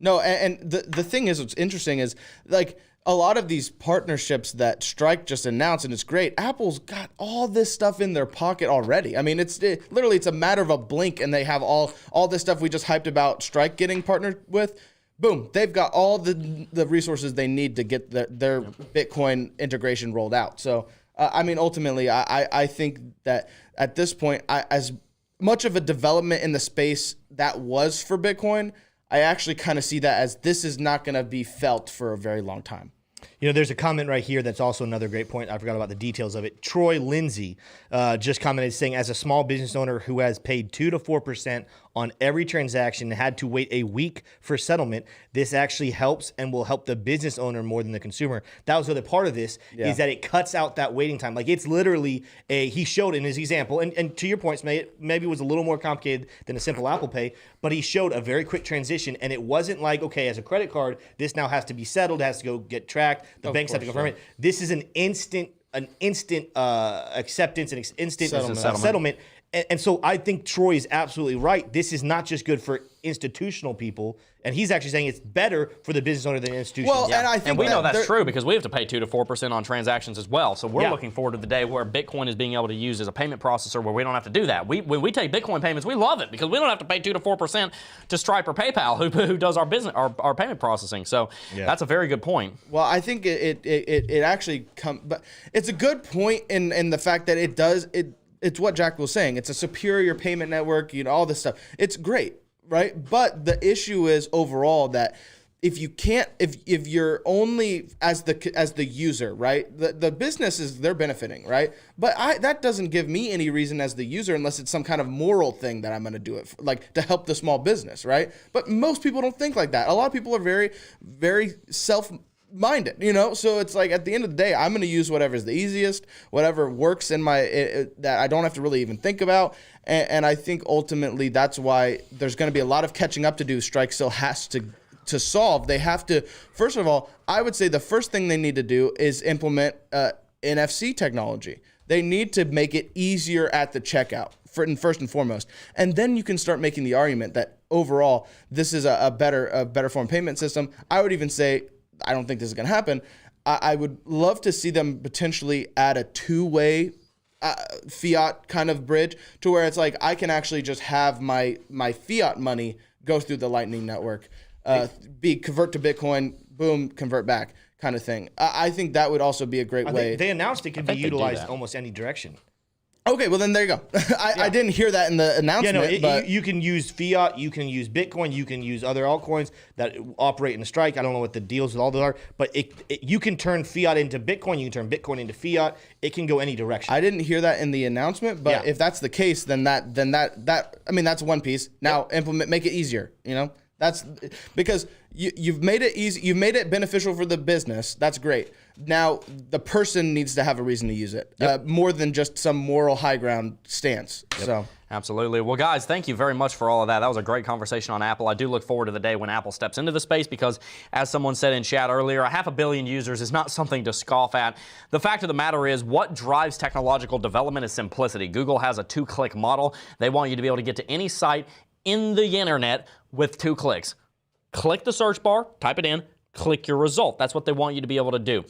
No, and the thing is, what's interesting is, like, a lot of these partnerships that Strike just announced, and it's great, Apple's got all this stuff in their pocket already. I mean, it's a matter of a blink, and they have all this stuff we just hyped about Strike getting partnered with. Boom, they've got all the resources they need to get their Bitcoin integration rolled out. So, ultimately, I think that at this point, as much of a development in the space that was for Bitcoin, I actually kind of see that as this is not going to be felt for a very long time. There's a comment right here that's also another great point. I forgot about the details of it. Troy Lindsay just commented saying, as a small business owner who has paid 2 to 4% on every transaction and had to wait a week for settlement, this actually helps and will help the business owner more than the consumer. That was the other part of this, is that it cuts out that waiting time. Like, it's literally he showed in his example, and to your points, maybe it was a little more complicated than a simple Apple Pay, but he showed a very quick transition, and it wasn't like, okay, as a credit card, this now has to be settled, has to go get tracked, the banks have to confirm it. This is an instant acceptance, an instant settlement. And so I think Troy is absolutely right. This is not just good for institutional people, and he's actually saying it's better for the business owner than the institution. Well, and I think we know that's true because we have to pay 2 to 4% on transactions as well. So we're looking forward to the day where Bitcoin is being able to use as a payment processor where we don't have to do that. When we take Bitcoin payments, we love it because we don't have to pay 2 to 4% to Stripe or PayPal, who does our business, our payment processing. So that's a very good point. Well, I think it actually but it's a good point in the fact that it does it. It's what Jack was saying. It's a superior payment network, all this stuff. It's great, right? But the issue is overall that if you're only as the user, right? The businesses, they're benefiting, right? But that doesn't give me any reason as the user unless it's some kind of moral thing that I'm going to do it for, like to help the small business, right? But most people don't think like that. A lot of people are very, very self-minded, so it's like at the end of the day, I'm going to use whatever's the easiest, whatever works in that I don't have to really even think about, and I think ultimately that's why there's going to be a lot of catching up to do. Strike still has to solve. They have to, first of all, I would say the first thing they need to do is implement NFC technology. They need to make it easier at the checkout, first and foremost, and then you can start making the argument that overall this is a better form payment system. I would even say, I don't think this is going to happen. I would love to see them potentially add a two-way fiat kind of bridge to where it's like I can actually just have my fiat money go through the Lightning Network, convert to Bitcoin, boom, convert back. kind of thing. I think that would also be a great way. They announced it could be utilized almost any direction. Okay, well then there you go. I didn't hear that in the announcement. But you can use fiat, you can use Bitcoin, you can use other altcoins that operate in the strike. I don't know what the deals with all those are, but you can turn fiat into Bitcoin, you can turn Bitcoin into fiat. It can go any direction. I didn't hear that in the announcement, but if that's the case, then that I mean that's one piece. Now make it easier. That's because you've made it easy. You've made it beneficial for the business. That's great. Now the person needs to have a reason to use it, more than just some moral high ground stance. So absolutely. Well, guys, thank you very much for all of that. That was a great conversation on Apple. I do look forward to the day when Apple steps into the space because, as someone said in chat earlier, 500 million users is not something to scoff at. The fact of the matter is, what drives technological development is simplicity. Google has a 2-click model. They want you to be able to get to any site in the internet with 2 clicks. Click the search bar, type it in, click your result. That's what they want you to be able to do.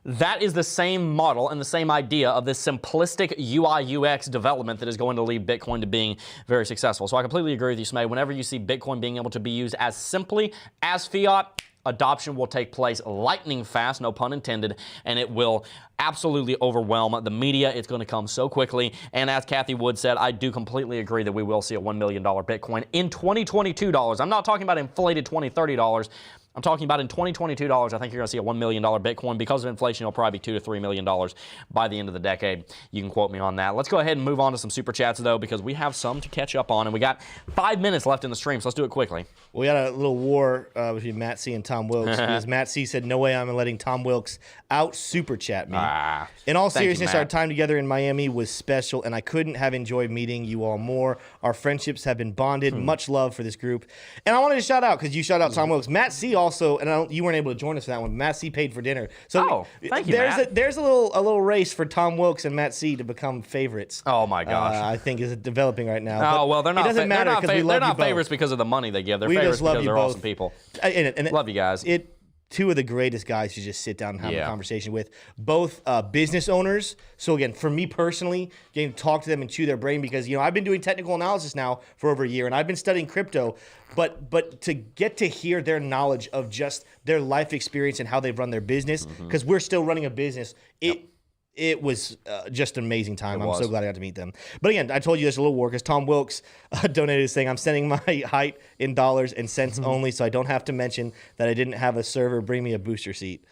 That is the same model and the same idea of this simplistic UI UX development that is going to lead Bitcoin to being very successful. So I completely agree with you, Smay. Whenever you see Bitcoin being able to be used as simply as fiat, adoption will take place lightning fast, no pun intended, and it will absolutely overwhelm the media. It's going to come so quickly. And as Kathy Wood said, I do completely agree that we will see a $1 million Bitcoin in 2022 dollars. I'm not talking about inflated $20, $30. I'm talking about in 2022 dollars, I think you're going to see a $1 million Bitcoin. Because of inflation, it'll probably be $2 to $3 million by the end of the decade. You can quote me on that. Let's go ahead and move on to some super chats, though, because we have some to catch up on, and we got 5 minutes left in the stream, so let's do it quickly. We got a little war between Matt C and Tom Wilkes because Matt C said, "No way I'm letting Tom Wilkes out super chat me." In all seriousness, our time together in Miami was special, and I couldn't have enjoyed meeting you all more. Our friendships have been bonded. Much love for this group. And I wanted to shout out, because you shout out Tom Wilkes. Matt C also, and you weren't able to join us for that one, Matt C paid for dinner. So thank you, there's a little race for Tom Wilkes and Matt C to become favorites. Oh, my gosh. I think is developing right now. Oh, well, they're not, they're not favorites because of the money they give. They're favorites because they're awesome people. And love you guys. Two of the greatest guys to just sit down and have a conversation with. Both business owners. So again, for me personally, getting to talk to them and chew their brain, because I've been doing technical analysis now for over a year, and I've been studying crypto. But to get to hear their knowledge of just their life experience and how they've run their business, because we're still running a business, it was just an amazing time. I'm so glad I got to meet them. But again, I told you there's a little war because Tom Wilkes donated saying, "I'm sending my height in dollars and cents only, so I don't have to mention that I didn't have a server bring me a booster seat."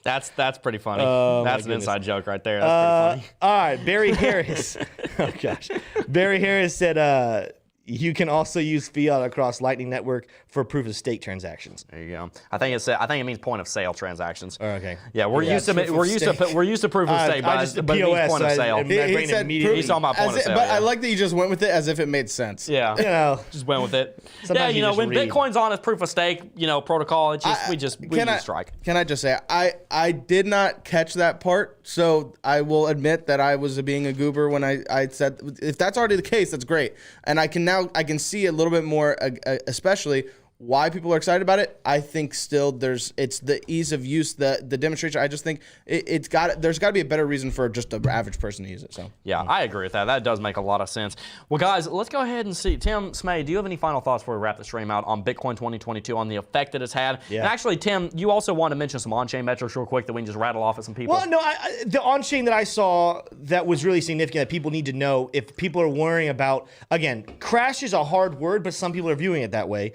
That's pretty funny. That's an inside joke right there. That's pretty funny. All right, Barry Harris. Oh gosh, Barry Harris said, "You can also use fiat across Lightning Network for proof of stake transactions." There you go. I think it means point of sale transactions. Okay. Yeah, we're used to proof of stake, but it means point of sale. He said he's talking about point of sale. But I like that you just went with it as if it made sense. Yeah. Just went with it. When Bitcoin's on as proof of stake, protocol, it's just we use strike. Can I just say I did not catch that part, so I will admit that I was being a goober when I said, if that's already the case, that's great, and I can see a little bit more, especially why people are excited about it. I think still it's the ease of use, the demonstration. I just think there's got to be a better reason for just the average person to use it. So yeah, I agree with that. That does make a lot of sense. Well, guys, let's go ahead and see. Tim, Smay, do you have any final thoughts before we wrap the stream out on Bitcoin 2022, on the effect that it's had? Yeah. And actually, Tim, you also want to mention some on-chain metrics real quick that we can just rattle off at some people. Well, no, the on-chain that I saw that was really significant that people need to know, if people are worrying about, again, crash is a hard word, but some people are viewing it that way.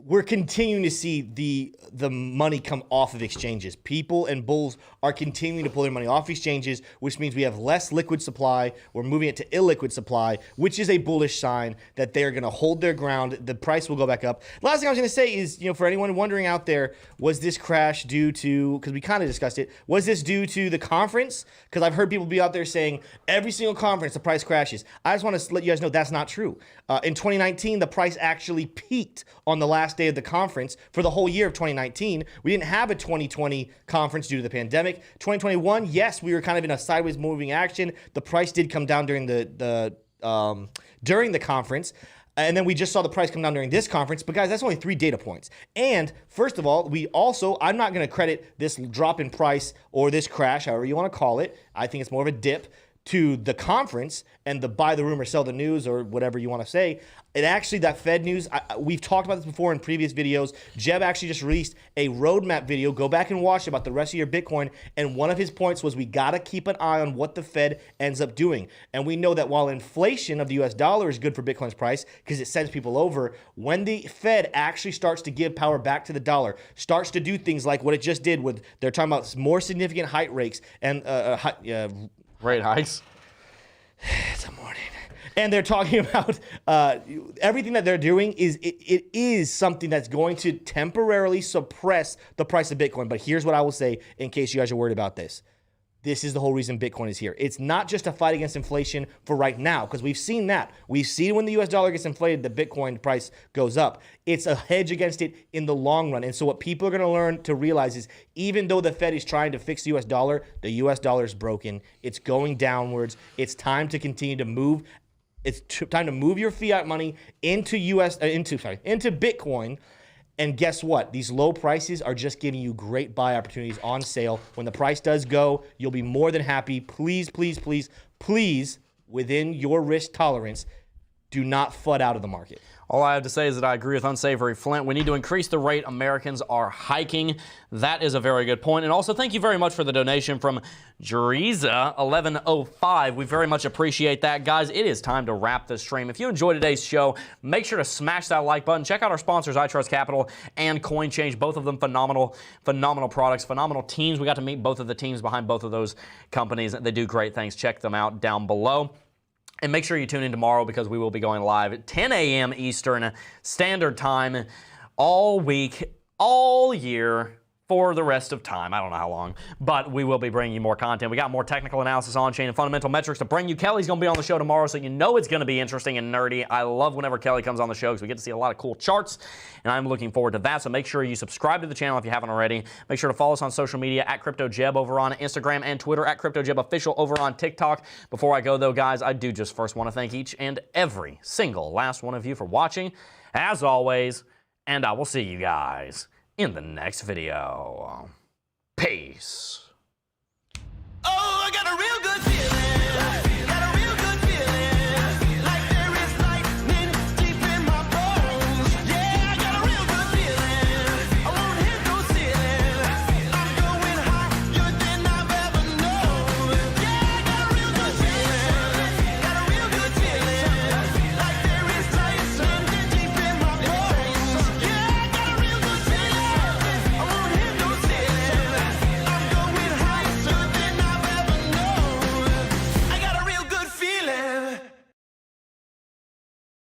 We're continuing to see the money come off of exchanges. People and bulls are continuing to pull their money off exchanges, which means we have less liquid supply. We're moving it to illiquid supply, which is a bullish sign that they're going to hold their ground. The price will go back up. The last thing I was going to say is, for anyone wondering out there, was this crash due to, because we kind of discussed it, was this due to the conference? Because I've heard people be out there saying every single conference the price crashes. I just want to let you guys know that's not true. In 2019, the price actually peaked on the last day of the conference. For the whole year of 2019, we didn't have a 2020 conference due to the pandemic. 2021, yes, we were kind of in a sideways moving action. The price did come down during the conference. And then we just saw the price come down during this conference. But guys, that's only 3 data points. And first of all, I'm not going to credit this drop in price or this crash, however you want to call it. I think it's more of a dip. to the conference and the buy the rumor, sell the news, or whatever you want to say. It actually, that Fed news, we've talked about this before in previous videos. Jebb actually just released a roadmap video. Go back and watch about the rest of your Bitcoin. And one of his points was we got to keep an eye on what the Fed ends up doing. And we know that while inflation of the US dollar is good for Bitcoin's price because it sends people over, when the Fed actually starts to give power back to the dollar, starts to do things like what it just did with, they're talking about more significant hike rates and rate hikes. It's a morning. And they're talking about everything that they're doing it is something that's going to temporarily suppress the price of Bitcoin. But here's what I will say in case you guys are worried about this. This is the whole reason Bitcoin is here. It's not just a fight against inflation for right now, because we've seen that. We've seen when the US dollar gets inflated, the Bitcoin price goes up. It's a hedge against it in the long run. And so what people are going to learn to realize is even though the Fed is trying to fix the US dollar is broken. It's going downwards. It's time to continue to move. It's time to move your fiat money into Bitcoin. And guess what? These low prices are just giving you great buy opportunities on sale. When the price does go, you'll be more than happy. Please, please, please, please, within your risk tolerance, do not FUD out of the market. All I have to say is that I agree with Unsavory Flint. We need to increase the rate Americans are hiking. That is a very good point. And also, thank you very much for the donation from Jeriza1105. We very much appreciate that. Guys, it is time to wrap this stream. If you enjoyed today's show, make sure to smash that like button. Check out our sponsors, iTrust Capital and CoinChange. Both of them phenomenal products, phenomenal teams. We got to meet both of the teams behind both of those companies. They do great things. Check them out down below. And make sure you tune in tomorrow because we will be going live at 10 a.m. Eastern Standard Time all week, all year, for the rest of time. I don't know how long, but we will be bringing you more content. We got more technical analysis, on-chain, and fundamental metrics to bring you. Kelly's going to be on the show tomorrow, so you know it's going to be interesting and nerdy. I love whenever Kelly comes on the show because we get to see a lot of cool charts, and I'm looking forward to that. So make sure you subscribe to the channel if you haven't already. Make sure to follow us on social media at CryptoJebb over on Instagram and Twitter, at CryptoJebbOfficial over on TikTok. Before I go, though, guys, I do just first want to thank each and every single last one of you for watching, as always, and I will see you guys in the next video. Peace.